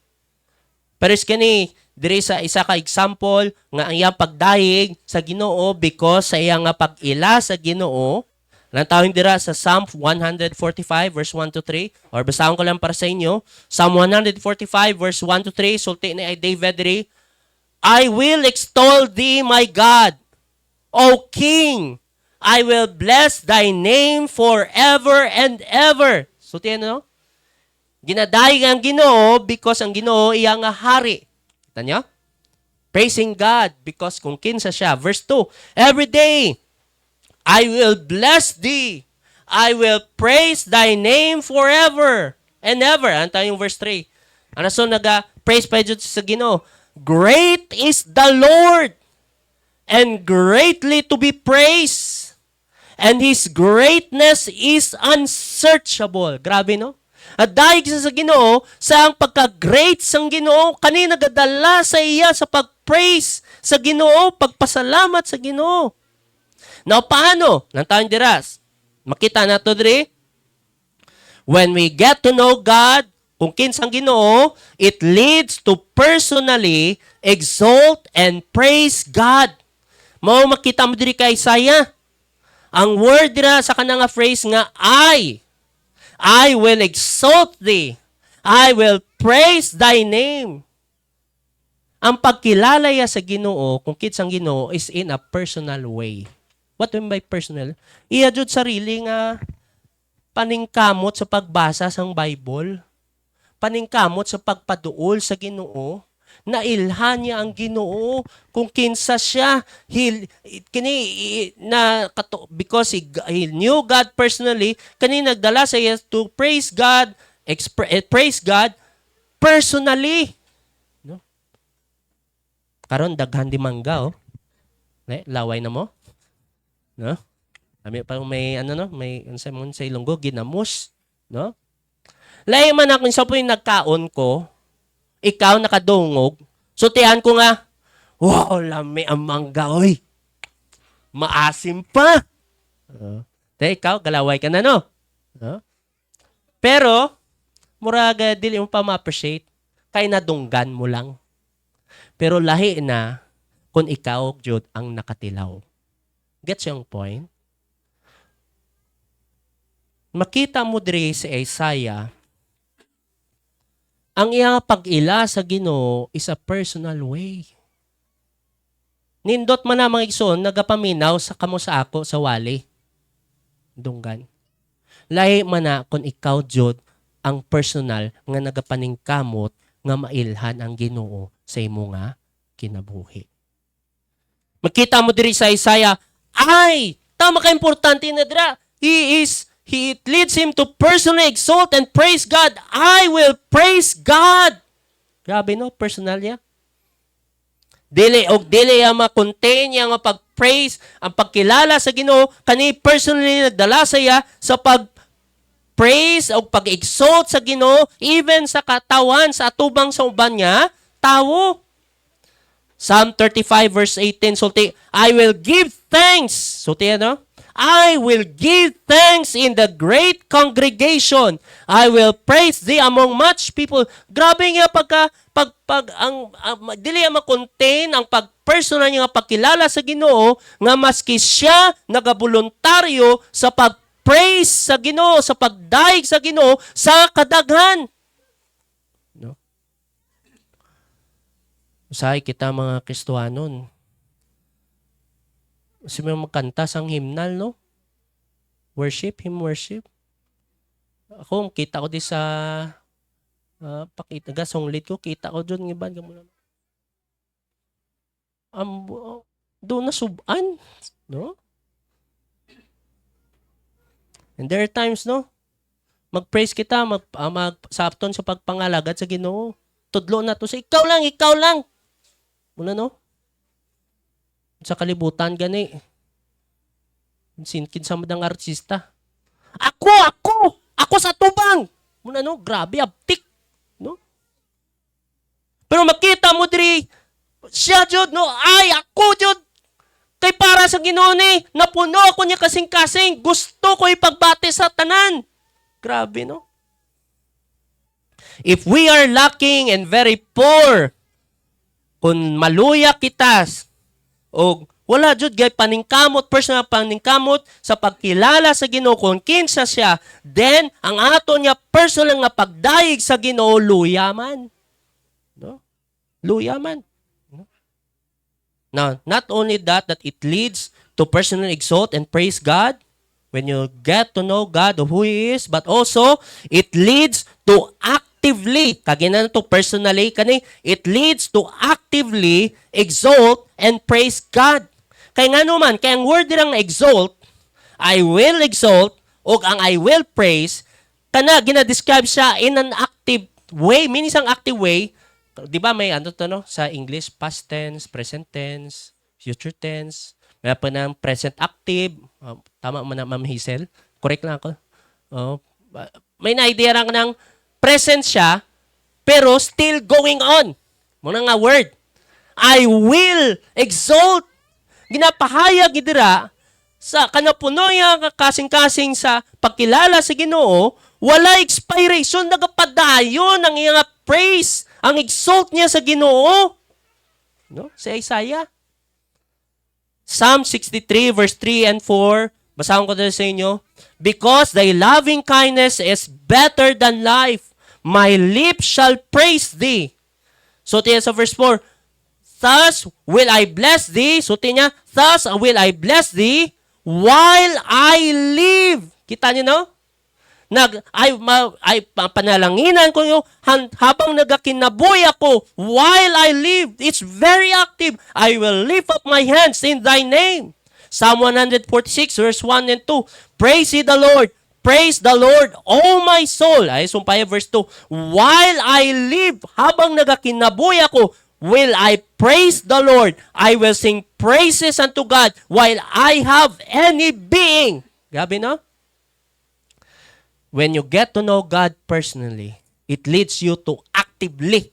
Pero is kani, diri sa isa ka example nga ang iyang pagdayeg sa Ginoo because sa iyang nga pag-ila sa Ginoo. Lantawin dira sa Psalm 145 verse 1 to 3 or basahon ko lang para sa inyo. Psalm 145 verse 1 to 3 sulti ni ay David diri, I will extol thee, my God, O King. I will bless thy name forever and ever. Sulti ano? Ginadayeg ang Ginoo because ang Ginoo iya nga hari. Kita niyo? Praising God because kung kinsa siya. Verse 2, every day I will bless thee. I will praise thy name forever and ever. Ano yung verse 3? Ano so praise pa dito sa Ginoo? Great is the Lord and greatly to be praised. And His greatness is unsearchable. Grabe, no? At dahil sa Ginoo, sa ang pagka-great sang Ginoo, kanina nagadala sa iya sa pag-praise sa Ginoo, pagpasalamat sa Ginoo. Now, paano? Nang tayong diras. Makita na to diri. When we get to know God, kung kinsang Ginoo, it leads to personally exalt and praise God. Mao makita mo diri kay Isaiah. Ang word dira sa kanang phrase nga I will exalt thee. I will praise thy name. Ang pagkilala ya sa Ginoo, kung kinsang Ginoo, is in a personal way. What do you mean by personal? Iya jud sarili nga paningkamot sa pagbasa sang Bible. Paningkamot sa pagpaduol sa Ginoo. Nailhan niya ang Ginoo kung kinsa siya. Because he knew God personally, kani nagdala sa iya to praise God, praise God personally. No? Karon daghan di mangga oh. Laway na mo. No? Kami pa may may sa Ilonggo ginamos, no? Lahi man ako sa puy nagkaon ko, ikaw nakadungog, sutihan ko nga, wow, lami ang mangga, oy. Maasim pa. Ikaw, galaway ka na, no? Pero, muraga, dili mo pa ma-appreciate, kay nadunggan mo lang. Pero lahi na, kung ikaw, Jud, ang nakatilaw. Gets yung point? Makita mo diri sa Isaiah, ang iyang pag-ila sa Ginoo is a personal way. Nindot man na mga igsoon, nagapaminaw sa kamo sa ako sa wali. Dunggan. Lahi man na kung ikaw, Jud, ang personal nga nagapaningkamot nga mailhan ang Ginoo sa imo nga kinabuhi. Makita mo diri sa Isaiah, tama ka importante na dira. It leads him to personally exalt and praise God. I will praise God. Grabe no, personal niya. Dili ang ma-contain niya nga pag-praise, ang pagkilala sa Ginoo, kani personally nagdala sa iya sa pag-praise o pag-exalt sa Ginoo, even sa katawan, sa atubang sa uban niya, tawo. Psalm 35 verse 18, sulti, I will give thanks. Sulti ano? I will give thanks in the great congregation. I will praise thee among much people. Grabe nga dili ma-contain ang pag-personal niya nga pagkilala sa Ginoo nga maski siya nagaboluntaryo sa pag-praise sa Ginoo, sa pagdaig sa Ginoo sa kadaghan. No? Usahay kita mga Kristohanon. Kasi may magkanta sang hymnal, no? Hymn worship. Ako, kita ko di sa pakita, song lead ko, kita ko dyan, iban ka muna. Doon na suban, no? And there are times, no? Mag-praise kita, mag-sapton sa pagpangalagad sa Ginoo. Tudlo na to sa ikaw lang. Muna, no? Sa kalibutan gani. Sinkin sa madang artista. Ako sa tubang. Muna no, grabe abtik, no? Pero makita mo diri siya jud no, ako jud kay para sa Ginoo ni, napuno ako niya kasing-kasing, gusto ko ipagbati sa tanan. Grabe no? If we are lacking and very poor kung maluya kitas o wala jud gay paningkamot, personal paningkamot sa pagkilala sa Ginoo kung kinsa siya, then ang ato niya personal nga pagdayeg sa Ginoo luya man. No? Luya man. No? Now, not only that it leads to personal exalt and praise God when you get to know God of who He is, but also it leads to actively, kagina to personally, it leads to actively exalt and praise God. Kaya nga naman, kaya ang word dirang exalt, I will exalt, o ang I will praise, ginadescribe siya in an active way, meaning isang active way. Di ba may ano to no? Sa English, past tense, present tense, future tense, may pa ng present active, tama mo na Ma'am Hazel? Correct lang ako? May na-idea lang ng present siya, pero still going on. Muna nga word. I will exalt. Ginapahayag idira sa kanapunoy kasing-kasing sa pagkilala sa Ginoo, wala expiration, nagapadayon ang iyang praise, ang exalt niya sa Ginoo. No? Sa Isaiah. Psalm 63 verse 3 and 4, basahin ko dito sa inyo. Because thy loving kindness is better than life, my lips shall praise thee. So tiyan sa verse 4, thus will I bless thee. So tiyan, thus will I bless thee while I live. Kita niyo no? Panalanginan ko yung habang nagakinabuhi ako while I live. It's very active. I will lift up my hands in thy name. Psalm 146 verse 1 and 2. Praise ye the Lord. Praise the Lord, O my soul. Ay, sumpaya verse 2. While I live, habang nagakinabuhi ako, will I praise the Lord. I will sing praises unto God while I have any being. Grabe no? When you get to know God personally, it leads you to actively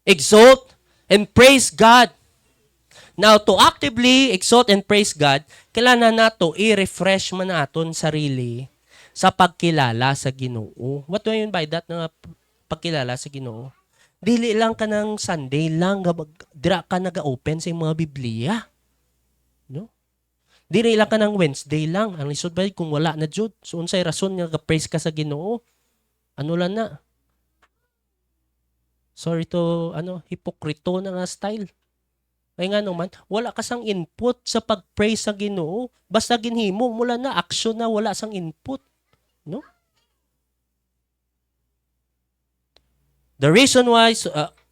exalt and praise God. Now, to actively exalt and praise God, kailangan nato i-refresh man naton sarili sa pagkilala sa Ginoo. What do I mean by that na pagkilala sa Ginoo? Dili lang ka ng Sunday lang, dira ka naga-open sa mga Biblia. No? Dili lang ka ng Wednesday lang. Ang lisod ba kung wala na jud? So, unsay rason nga ga-praise ka sa Ginoo? Ano lang na? Sorry to, hipokrito na nga style. Ay nga naman, wala ka sang input sa pag-praise sa Ginoo. Basta ginhimo, mula na action na wala sang input. No? The reason why,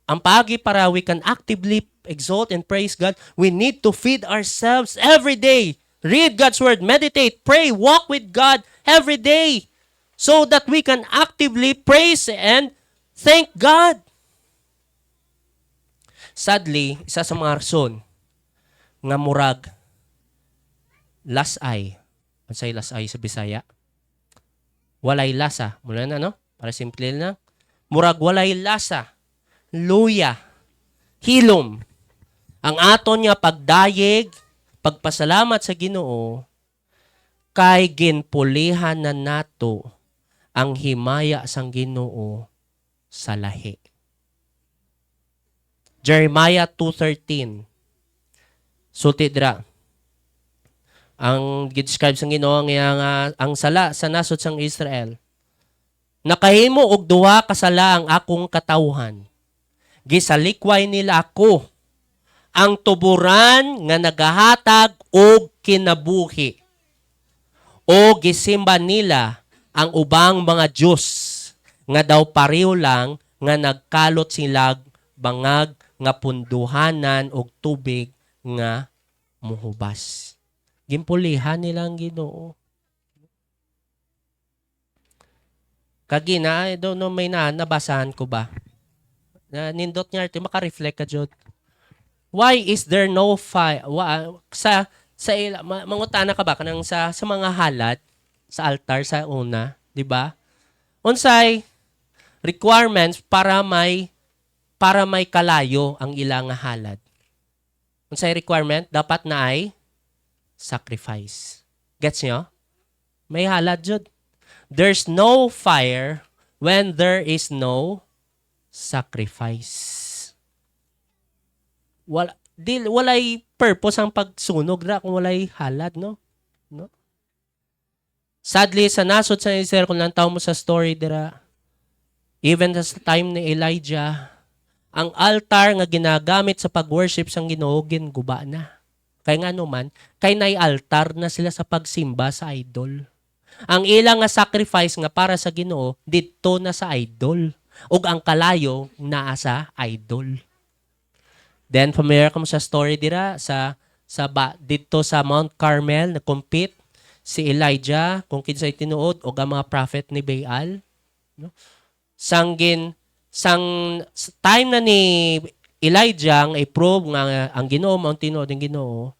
ang pagi para we can actively exalt and praise God, we need to feed ourselves every day. Read God's Word, meditate, pray, walk with God every day so that we can actively praise and thank God. Sadly, isa sa mga rason nga murag lasay. Ano say lasay sa Bisaya? Walay lasa. Mula na, no? Para simple na. Murag walay lasa. Luya. Hilom. Ang aton nga pagdayeg, pagpasalamat sa Ginoo, kay ginpulihan na nato ang himaya sang Ginoo sa lahi. Jeremiah 2:13. Sulti dira. Ang gi-describe sang Ginoo nga ang sala sa nasod sang Israel. Nakahimo og duha ka sala ang akong katawhan. Gisalikway nila ako ang tuburan nga nagahatag og kinabuhi. O gisimba nila ang ubang mga Diyos nga daw pareho lang nga nagkalot silag bangag nga punduhanan og tubig nga muhubas. Gimpulihan nila ang Ginoo. Kagina, I don't know, may nabasahan ko ba? Nindot niya, maka-reflect ka, Jod. Why is there no fire? Mangutana ka ba kanang sa mga halad, sa altar, sa una, di ba? Unsay requirements para may kalayo ang ilang halad. Unsay requirement? Dapat na ay sacrifice. Gets nyo? May halad, Jud. There's no fire when there is no sacrifice. Walay purpose ang pagsunog ra kung walay halad, no? No? Sadly, sa nasod sa Israel, kung lantaw mo sa story dira, even sa time ni Elijah, ang altar nga ginagamit sa pag-worship sang Ginoo guba na. Kaya nga naman, kay nay altar na sila sa pagsimba sa idol. Ang ilang nga sacrifice nga para sa Ginoo didto na sa idol. Ug ang kalayo naa sa idol. Then familiar ka mo sa story dira dito sa Mount Carmel na compete si Elijah kung kinsay tinuod og ang mga prophet ni Baal, no? Sang time na ni Elijah nga i-prove nga ang Ginoo mao tinuod ang Ginoo,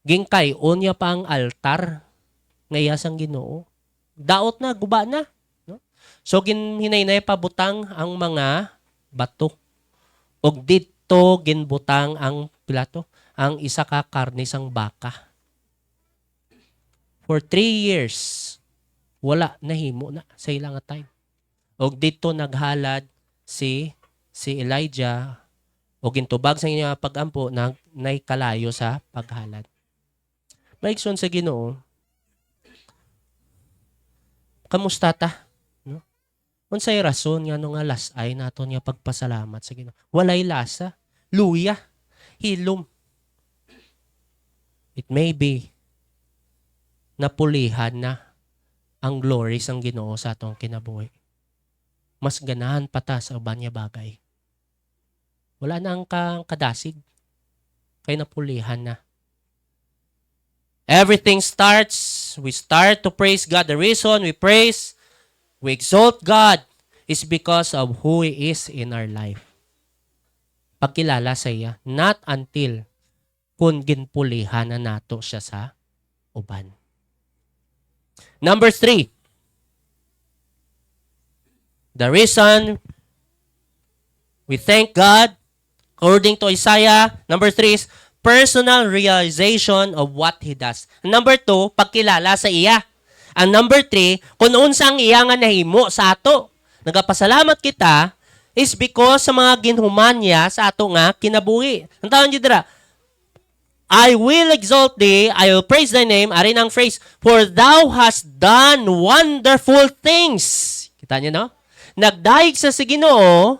gingkay unya pa ang altar nga iya sang Ginoo. Daot na, guba na, no? So hinay-nay pabutang ang mga bato. Og dito ginbutang ang pilato, ang isa ka karne sang baka. For 3 years, wala nahimo na sa ilang time. Og dito naghalad si Elijah og gintubag sa inya pagampo na naikalayo sa paghalad. Maigsoon sa Ginoo, kamusta ta? No? Unsay rason nga nga lasay naton nga pagpasalamat sa Ginoo? Walay lasa, luya, hilom. It may be napulihan na ang glory sang Ginoo sa atong kinabuhi. Mas ganahan pa ta sa uban nga bagay. Wala na ang kadasig. Kay napulihan na. Everything starts, we start to praise God. The reason we praise, we exalt God is because of who He is in our life. Pagkilala sa iya, not until kung ginpulihan na nato siya sa uban. Number 3. The reason we thank God, according to Isaiah, number 3 is personal realization of what He does. Number 2, pagkilala sa iya. Ang number 3, kung unsang iya nga nahimo sa ato. Nagapasalamat kita is because sa mga ginhuman niya sa ato nga kinabuhi. Ang tawag niyo dira, I will exalt thee, I will praise thy name, arin ang phrase, for thou hast done wonderful things. Kita niyo, no? Nagdaig sa Ginoo,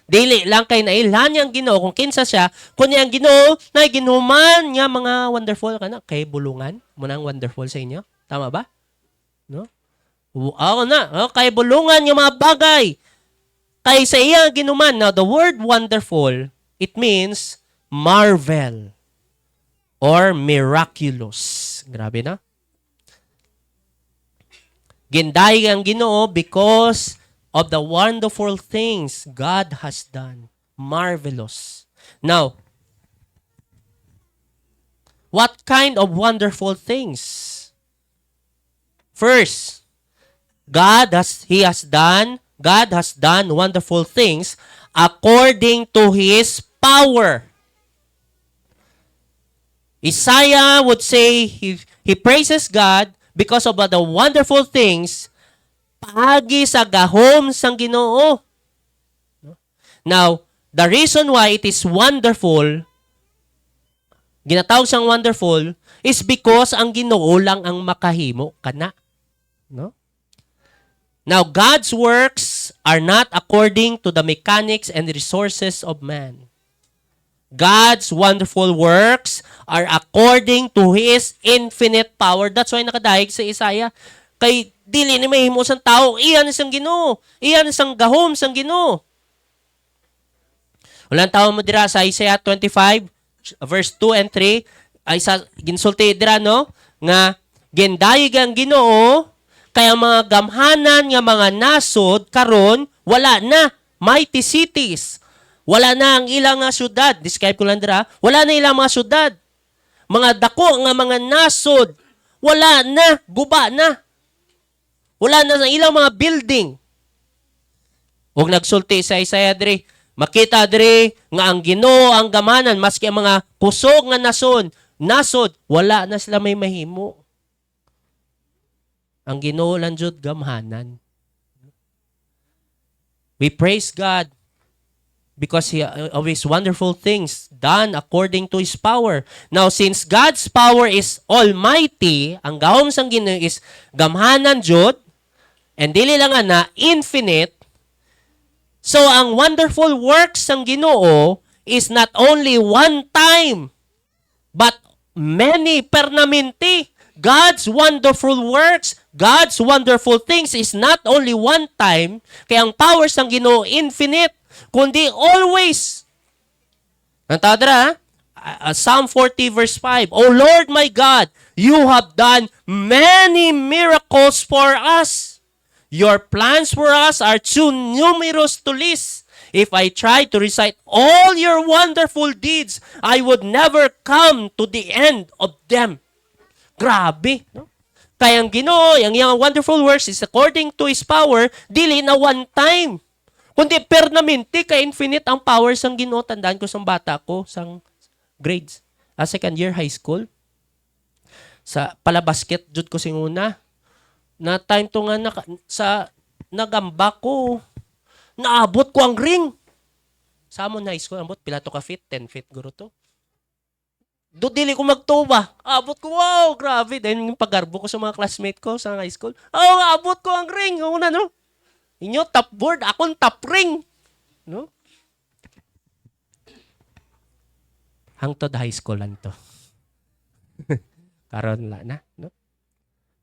dili lang kay nailhan niyang Ginoo kung kinsa siya, kunya ang Ginoo na ginhuman nga mga wonderful kana kay bulungan mo nang wonderful sa inyo. Tama ba? No? Ako na, kay bulungan nga mga bagay. Kay sa iya ginuman. Now, the word wonderful, it means marvel or miraculous. Grabe na. Gindaig ang Ginoo because of the wonderful things God has done. Marvelous. Now, what kind of wonderful things? First, God has done wonderful things according to His power. Isaiah would say he praises God because of the wonderful things paagi sa gahom sang Ginoo. Now, the reason why it is wonderful, ginatawag siyang wonderful, is because ang Ginoo lang ang makahimo kana. No? Now, God's works are not according to the mechanics and resources of man. God's wonderful works are according to His infinite power. That's why nakadaig sa Isaiah, kay dili ni mahimo sang tao, iyan sang Ginoo, iyan sang gahom sang Ginoo. Walang tao mo dira sa Isaiah 25 verse 2 and 3 ay sa ginsulti dira no nga gendayeg ang Ginoo kaya mga gamhanan nga mga nasod karon wala na, mighty cities. Wala na ang ilang nga syudad. Describe ko lang dira. Wala na ilang mga syudad. Mga dako nga mga nasod. Wala na. Guba na. Wala na ang ilang mga building. Huwag nagsulti sa Isaiah diri. Makita diri nga ang Ginoo ang gamanan maski ang mga kusog nga nasod, wala na sila may mahimo. Ang Ginoo lang jud gamhanan. We praise God because of His wonderful things done according to His power. Now, since God's power is almighty, ang gahom sang Ginoo is gamhanan jud, and dili lang na infinite, so ang wonderful works sang Ginoo is not only one time, but many permanente. God's wonderful works, God's wonderful things is not only one time, kaya ang powers ng Ginoo infinite, kundi always. Nantadra, Psalm 40 verse 5, O Lord my God, you have done many miracles for us. Your plans for us are too numerous to list. If I tried to recite all your wonderful deeds, I would never come to the end of them. Grabe, no? Kaya ang Ginoo, yung wonderful works is according to His power, dili na one time. Kundi permanente, ka infinite ang powers ng Ginoo. Tandaan ko sang bata ko, sang grades, second year high school. Sa palabasket, jud ko singuna. Na time to nga sa nagamba ko, naabot ko ang ring. Sa amon high school, ambot, pila to ka feet, 10 feet guro to. Do dili ko magtuba. Abot ko, wow, grabe. Then yung paggarbo ko sa mga classmate ko sa high school, abot ko ang ring. Una, no? Inyo top board, akong top ring. No? Hangtod high school lang to. Karon la na, no?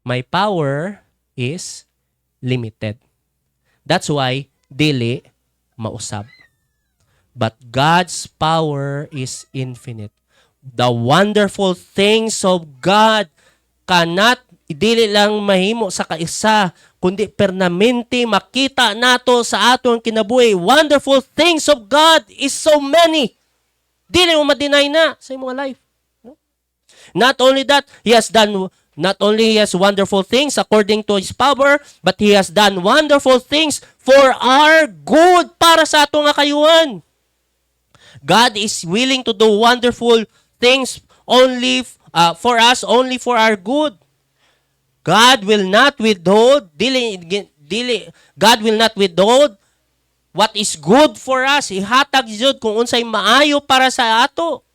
My power is limited. That's why dili mausab. But God's power is infinite. The wonderful things of God cannot dili lang mahimo sa kaisa, kundi permanente makita nato sa aton kinabuhi. Wonderful things of God is so many. Dili mo ma-deny na sa imong life. No? Not only that, not only He has wonderful things according to His power, but He has done wonderful things for our good, para sa atong kayuhan. God is willing to do wonderful things only for us, only for our good. God will not withhold, God will not withhold what is good for us. Ihatag jud kung unsay maayo para sa ato.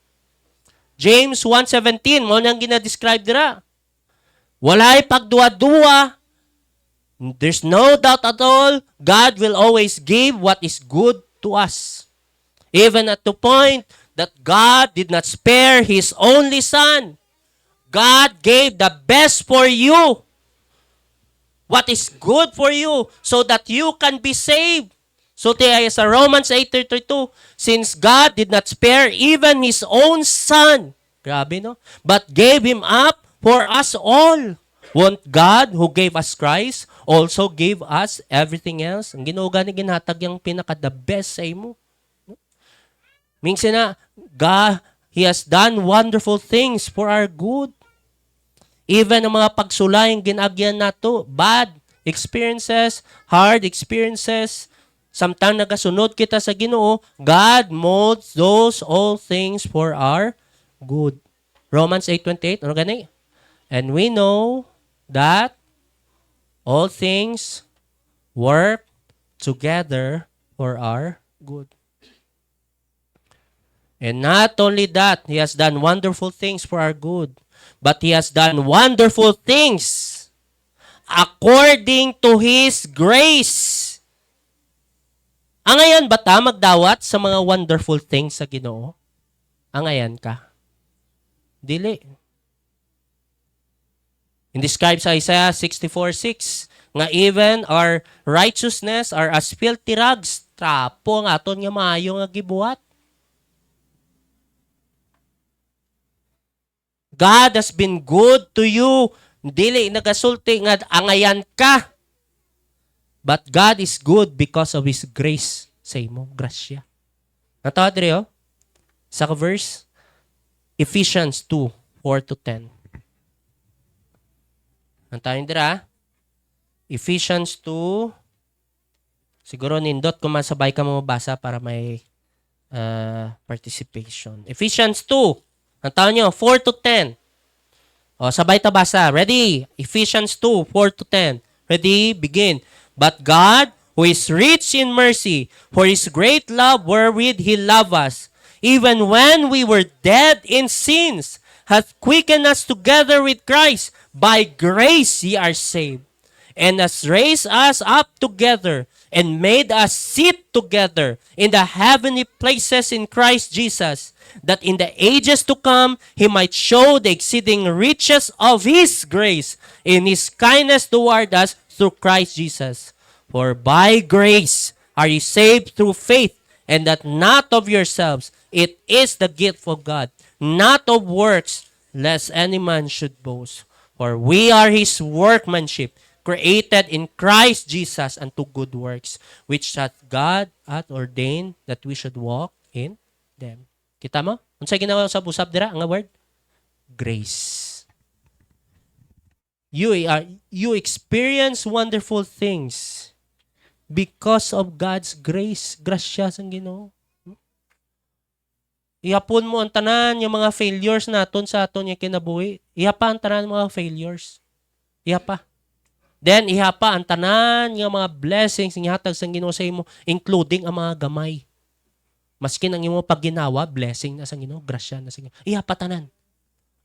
James 1:17, mo nang gina-describe dira. Walay pagduwa-duwa. There's no doubt at all, God will always give what is good to us. Even at the point that God did not spare His only Son. God gave the best for you. What is good for you so that you can be saved. So sa Romans 8:32, since God did not spare even His own Son, grabe no, but gave Him up for us all. Won't God who gave us Christ also give us everything else? Ang Ginoo gani ginhatag yung pinaka-the best sa imo. Minsan na, God, He has done wonderful things for our good. Even ang mga pagsulayang ginagyan nato, bad experiences, hard experiences, samtang nagasunod kita sa Ginoo, God molds those all things for our good. Romans 8:28, ano gani? And we know that all things work together for our good. And not only that, He has done wonderful things for our good, but He has done wonderful things according to His grace. Angayan ba ta magdawat sa mga wonderful things sa Ginoo? Angayan ka? Dili. In-describe sa Isaiah 64:6, nga even our righteousness are as filthy rags, trapo ang aton nga maayo nga gibuhat. God has been good to you. Dili nagasulti nga angayan ka. But God is good because of His grace sa imo, grasya. Natawa diri sa verse Ephesians 2:4-10. Nantayin dira. Ephesians 2. Siguro nindot kung masabay ka mabasa para may participation. Ephesians 2. Nantayin nyo, 4-10. O, sabay ta basa. Ready? Ephesians 2:4-10. Ready? Begin. But God, who is rich in mercy, for his great love wherewith he loved us, even when we were dead in sins, hath quickened us together with Christ. By grace ye are saved, and has raised us up together, and made us sit together in the heavenly places in Christ Jesus, that in the ages to come he might show the exceeding riches of his grace in his kindness toward us through Christ Jesus. For by grace are ye saved through faith, and that not of yourselves, it is the gift of God, not of works, lest any man should boast. For we are his workmanship, created in Christ Jesus unto good works, which hath God hath ordained that we should walk in them. Kita mo? Unsay ginawa sa busab dira nga word? Grace. You experience wonderful things because of God's grace. Grasya sang Ginoo. Ihapon mo ang tanan yung mga failures naton sa aton yung kinabuhi. Ihapa ang tanan mga failures. Ihapa. Then ihapa ang tanan yung mga blessings nga hatag sang Ginoo sa imo, including ang mga gamay. Maski ang imo pagginawa, blessing na sang Ginoo, grasya na sang Ginoo. Ihapa tanan.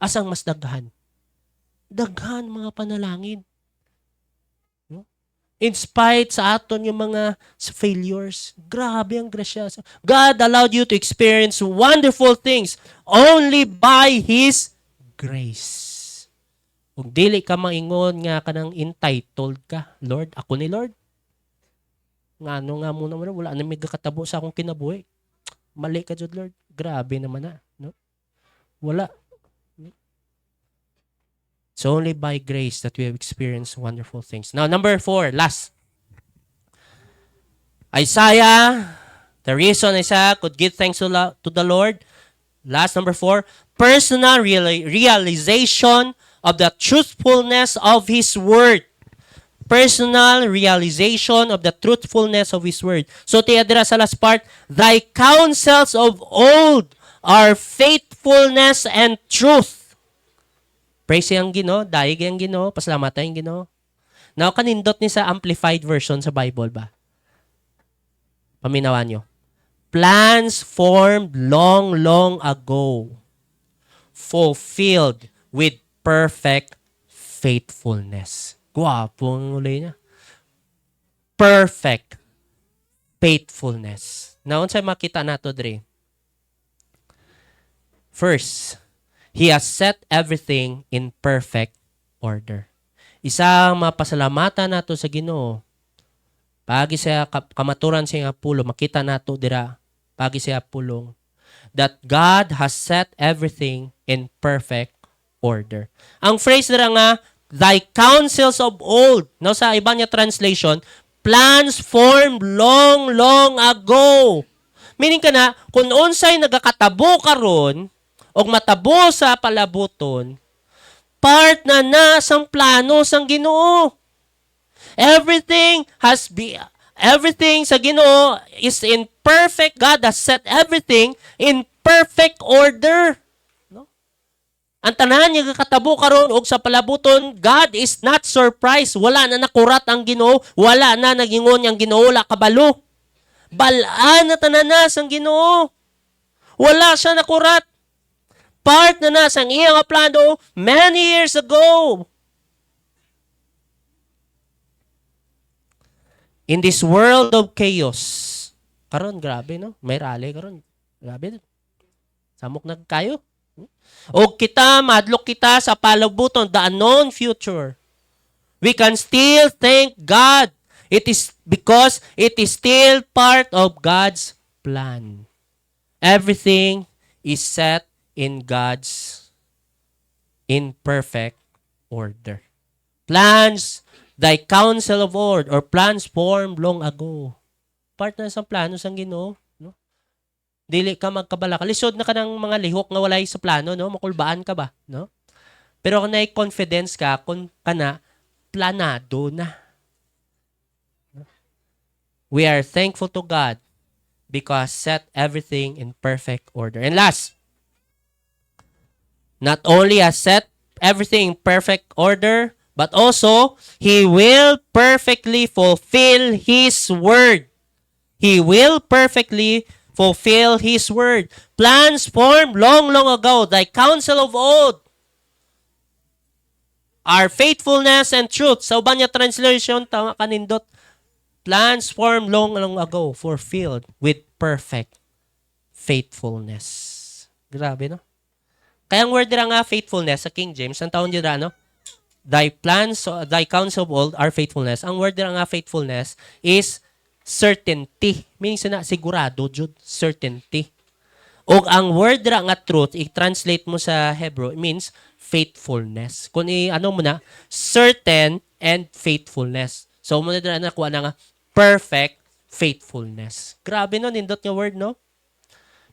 Asang mas daghan? Daghan mga panalangin. In spite sa aton yung mga failures, grabe ang grasya. God allowed you to experience wonderful things only by His grace. Kung dili ka maingon nga kanang entitled ka, Lord, ako ni Lord. Nga muna wala na may katabo sa akong kinabuhi. Mali ka jud, Lord. Grabe naman na, no? Wala. It's only by grace that we have experienced wonderful things. Now, number 4, last. Isaiah, the reason Isaiah could give thanks to the Lord. Last, number 4, personal realization of the truthfulness of His Word. Personal realization of the truthfulness of His Word. So, tiyadira sa last part, thy counsels of old are faithfulness and truth. Praise ang Ginoo, daig ang Ginoo, pasalamatan ang Ginoo. Now, kanindot ni sa amplified version sa Bible ba? Paminawan nyo. Plans formed long ago, fulfilled with perfect faithfulness. Guwapo ang uli niya. Perfect faithfulness. Now, unsay makita nato dre? First, He has set everything in perfect order. Isang mapasalamatan nato sa Ginoo. Pagi sa kamaturan sa Apulo, makita nato dira pagi sa Apulong that God has set everything in perfect order. Ang phrase dira nga, thy counsels of old, no, sa iba niya translation, plans formed long ago. Meaning ka na, kung unsay nagakatabo karon, og matabo sa palabuton, part na sang plano sang Ginoo. Everything sa Ginoo is in perfect. God has set everything in perfect order. No? Ang tanan nga katabo karon og sa palabuton, God is not surprised. Wala na nakurat ang Ginoo, wala na nagingon ang Ginoo, wala kabalo. Balaan na tanan na sang Ginoo. Wala siya nakurat. Part na nasa iyang plano many years ago. In this world of chaos, karon grabe no, may rally karon. Grabe. Samok nagkayo. O kita, madlok kita sa palabuton, the unknown future. We can still thank God. It is because it is still part of God's plan. Everything is set in God's imperfect order. Plans, thy counsel of old, or plans formed long ago. Part na sa plano sang Ginoo, no? Dili ka magkabala. Lisod na ka ng mga lihok nga walay sa plano, no? Makulbaan ka ba, no? Pero kung confidence ka, kung kana, planado na. We are thankful to God because set everything in perfect order. And last, not only has set everything in perfect order, but also He will perfectly fulfill His word. He will perfectly fulfill His word. Plans formed long, long ago, thy counsel of old, our faithfulness and truth. Sa uban niya translation, tama kanindot, plans formed long, long ago, fulfilled with perfect faithfulness. Grabe, no? Kaya ang word dira nga faithfulness sa King James, ang taon dira, no? Thy plans, thy counsel of old are faithfulness. Ang word dira nga faithfulness is certainty. Meaning na sigurado, jud, certainty. O ang word dira nga truth, i-translate mo sa Hebrew, it means faithfulness. Kung ano mo na, certain and faithfulness. So, mo na dira nakuha na nga perfect faithfulness. Grabe no, nindot nga word, no?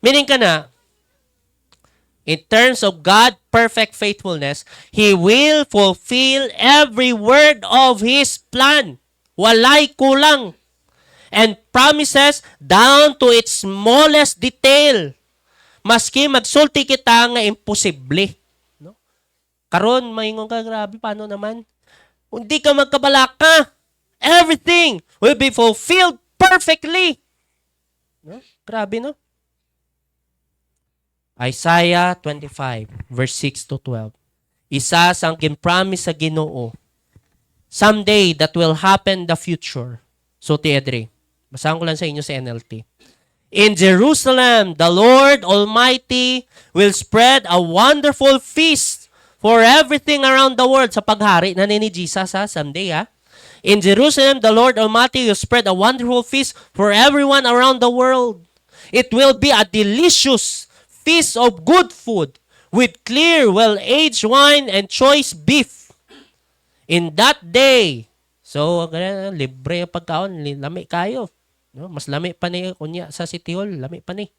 Meaning ka na, in terms of God, perfect faithfulness, He will fulfill every word of His plan. Walay kulang. And promises down to its smallest detail. Maski magsulti kita nga imposible. No? Karon, maingon ka, grabe, paano naman? Hindi ka magkabalaka. Everything will be fulfilled perfectly. No? Grabe, no? Isaiah 25, verse 6 to 12. Isa sang ginpromise sa Ginoo. Someday that will happen the future. So, Tiedre, basahan ko lang sa inyo sa NLT. In Jerusalem, the Lord Almighty will spread a wonderful feast for everything around the world. Sa paghari na ni Jesus, ha? Someday, ha? In Jerusalem, the Lord Almighty will spread a wonderful feast for everyone around the world. It will be a delicious feast of good food with clear, well-aged wine and choice beef. In that day, so, libre ang pagkaon, lami kayo. No? Mas lami pa ni kunya sa City Hall, lami pa ni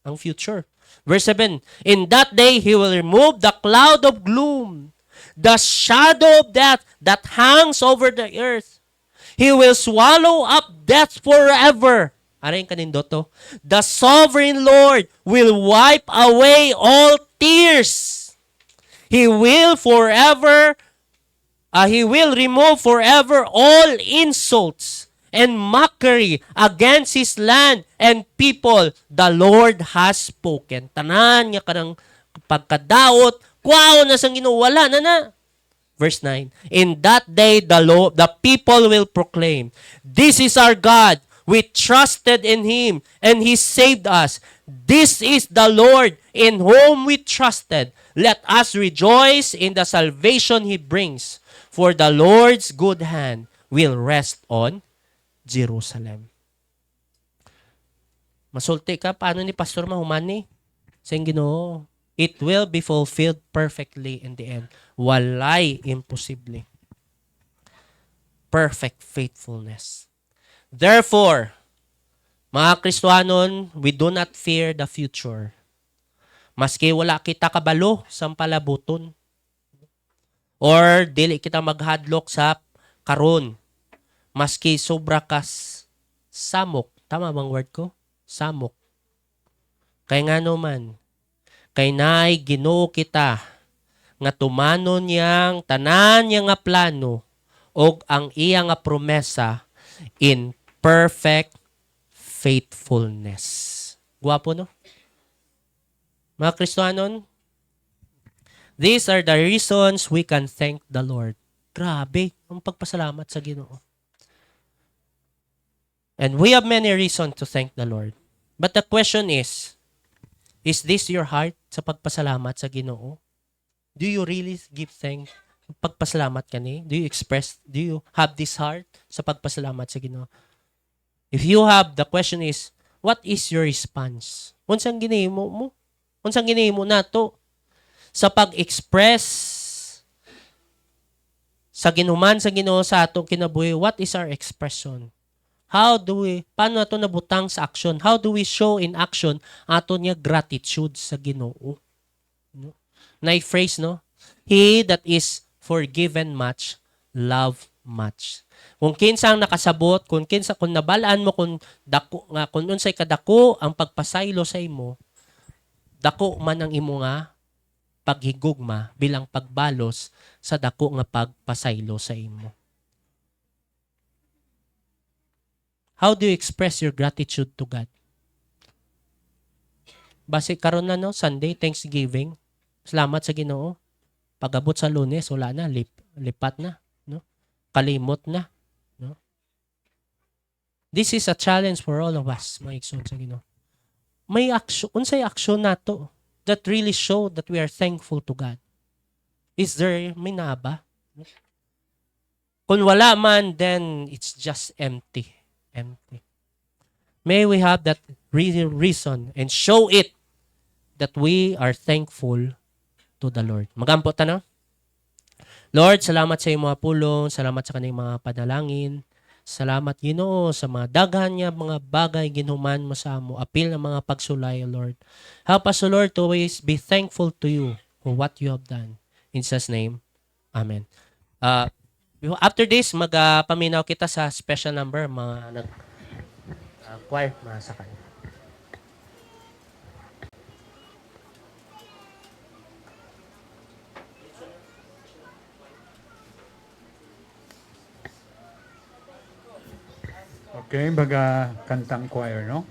ang future. Verse 7, in that day, He will remove the cloud of gloom, the shadow of death that hangs over the earth. He will swallow up death forever. Aray kanindoto. The sovereign Lord will wipe away all tears. He will remove forever all insults and mockery against His land and people. The Lord has spoken. Tanan nga kanang pagkadaot, kwaon na sang Ginoo, wala na. Verse 9. In that day the people will proclaim, this is our God. We trusted in Him, and He saved us. This is the Lord in whom we trusted. Let us rejoice in the salvation He brings. For the Lord's good hand will rest on Jerusalem. Masulti ka, paano ni Pastor Mahumani? Sayang Ginoo, it will be fulfilled perfectly in the end. Walay imposible. Perfect faithfulness. Therefore, mga Kristohanon, we do not fear the future. Maski wala kita kabalo sa palabuton. Or dili kita maghadlok sa karon. Maski sobra kas samok. Tama bang word ko? Samok. Kay nga naman, kay naay Ginoo kita, nga tumanon niyang tanan niya nga plano, og ang iya nga promesa in perfect faithfulness. Guwapo, no? Mga Kristohanon, these are the reasons we can thank the Lord. Grabe, ang pagpasalamat sa Ginoo. And we have many reasons to thank the Lord. But the question is this your heart sa pagpasalamat sa Ginoo? Do you really give thanks? Pagpasalamat ka ni? Do you have this heart sa pagpasalamat sa Ginoo? If you have, the question is, what is your response? Unsang ginahimo mo? Unsang ginahimo nato sa pag-express sa ginuman sa Ginoo sa atong kinabuhi? What is our expression? Paano nato nabutang sa action? How do we show in action ato niya gratitude sa Ginoo? No? Na-phrase, no? He that is forgiven much, love much. Kung kinsang nakasabot, kung nabalaan mo kung unsay kadako ang pagpasaylo sa imo, dako man ang imo nga paghigugma bilang pagbalos sa dako nga pagpasaylo sa imo. How do you express your gratitude to God? Base karon na no, Sunday, Thanksgiving. Salamat sa Ginoo. Pag-abot sa Lunes, wala na, lipat na, no? Kalimot na, no? This is a challenge for all of us, mga igsoon sa Ginoo. May action, unsay action nato that really show that we are thankful to God. Is there may naba? Kung wala man, then it's just empty. Empty. May we have that reason and show it that we are thankful to the Lord. Magampo ta no? Lord, salamat sa iyong mga pulong, salamat sa kanyang mga panalangin. Salamat Ginoo sa mga daghan niya mga bagay ginuman mo sa amo, apil ng mga pagsulay, Lord. Help us, Lord, to always be thankful to you for what you have done. In Jesus' name, Amen. After this, magpaminaw kita sa special number, mga choir, mga sakay. Okay, baga kantang choir, no?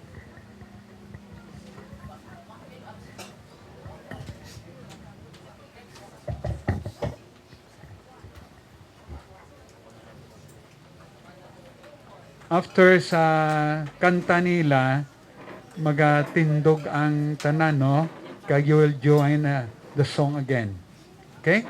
After sa kanta nila, magatindog ang tanan, no? Kag you will join the song again. Okay?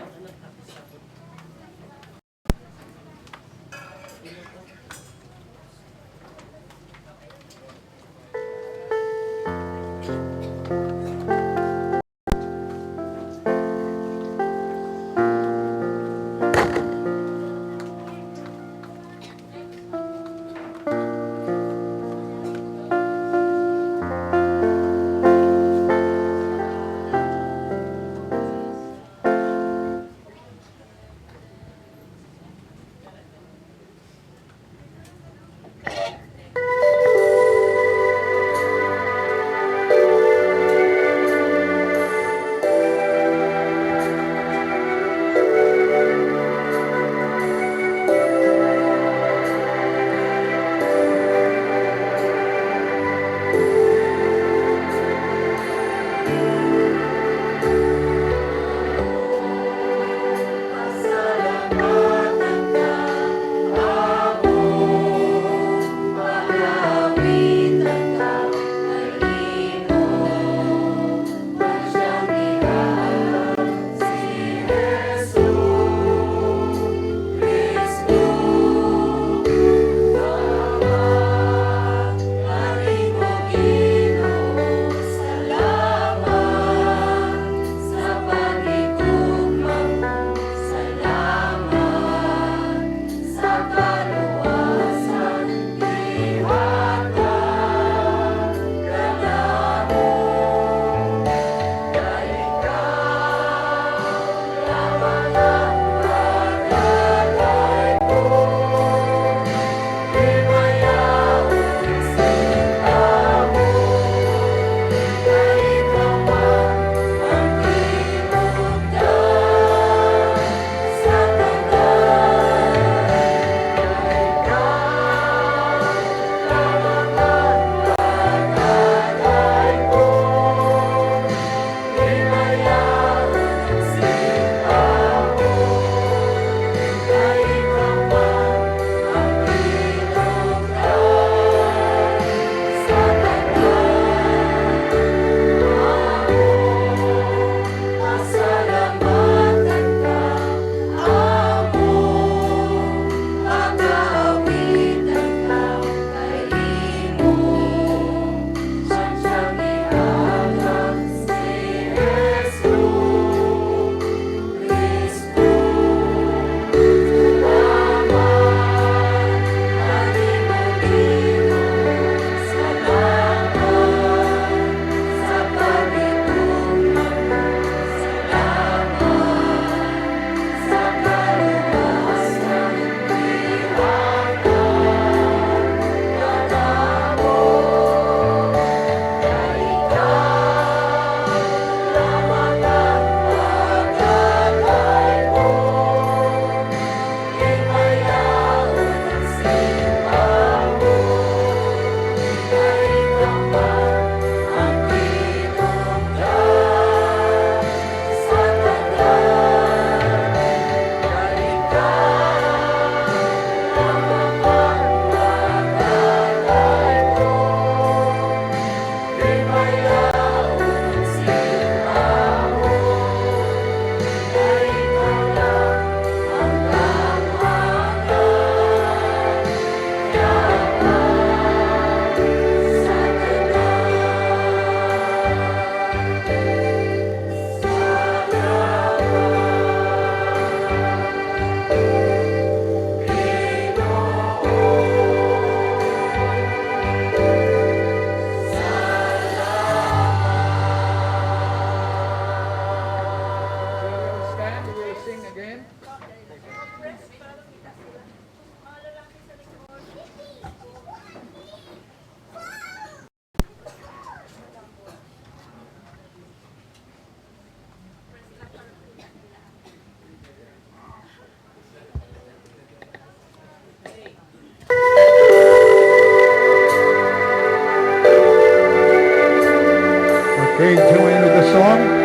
Okay, join with the song.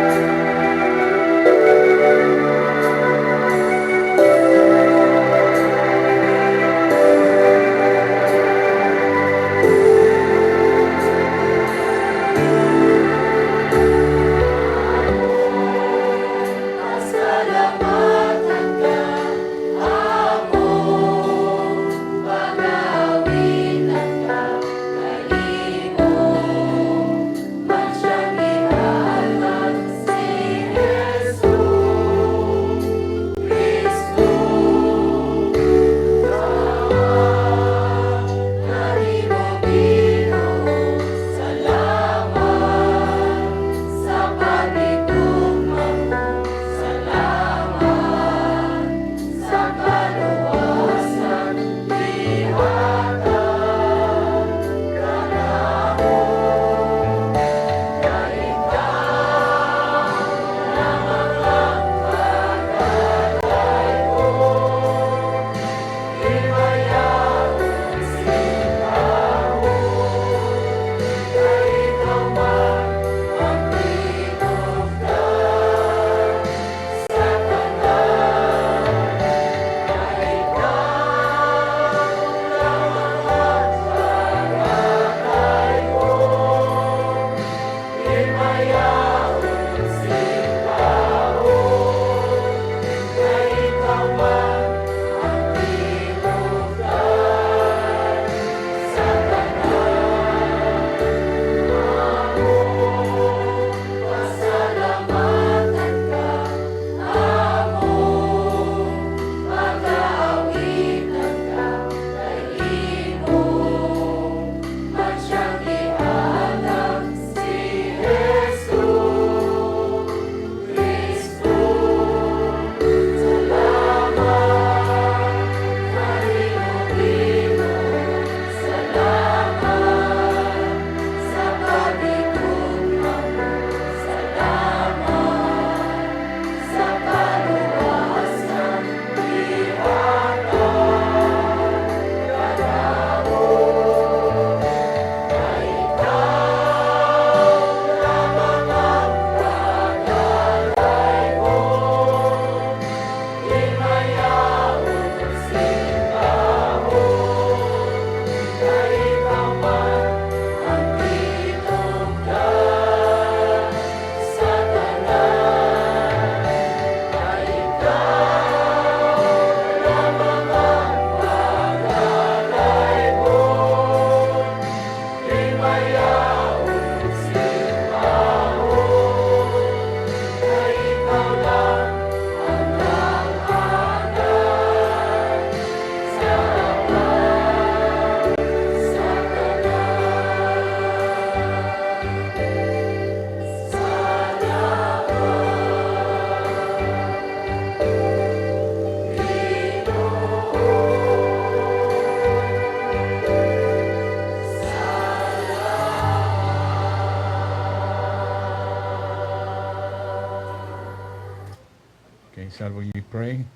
Okay, shall we pray?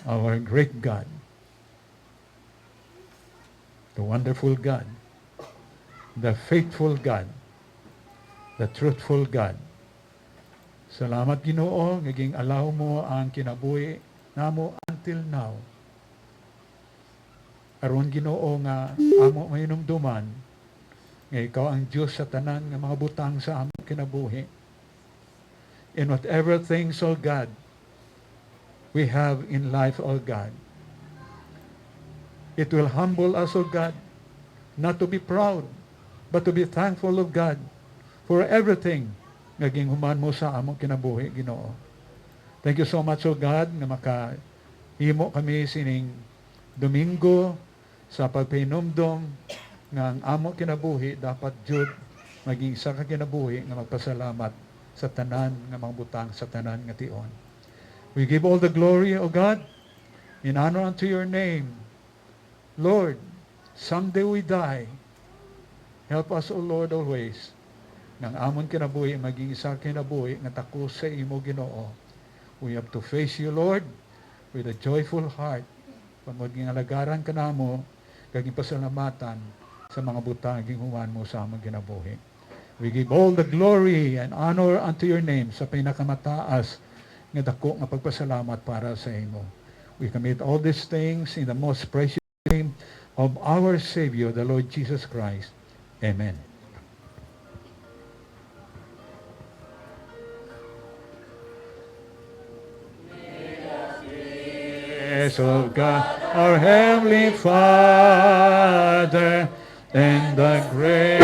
Our great God, the wonderful God, the faithful God, the truthful God. Salamat Ginoo, naging allow mo ang kinabuhi namo until now. Aron Ginoo nga amo mainumduman nga ikaw ang Diyos sa tanan nga mga butang sa amo kinabuhi. In whatever things, O God, we have in life, O God, it will humble us, O God, not to be proud, but to be thankful of God for everything naging human mo sa among kinabuhi, Ginoo. Thank you so much, O God, na makahimo kami sining Domingo sa pagpahinumdom nga ang amo kinabuhi dapat jud maging isa ka kinabuhi nga magpasalamat sa tanan nga mga butang sa tanan nga tion. We give all the glory, O God, in honor unto your name. Lord, someday we die. Help us, O Lord, always. Nang amon kinabuhi, maging isa kinabuhi, nga takos sa imo Ginoo. We have to face you, Lord, with a joyful heart. Pamaging alagaran ka namo, kaging pasalamatan sa mga butang human mo sa among kinabuhi. We give all the glory and honor unto your name sa pinakamataas nga dako nga pagpasalamat para sa imo. We commit all these things in the most precious name of our Savior, the Lord Jesus Christ. Amen. Yes, oh God, our Heavenly Father, and the great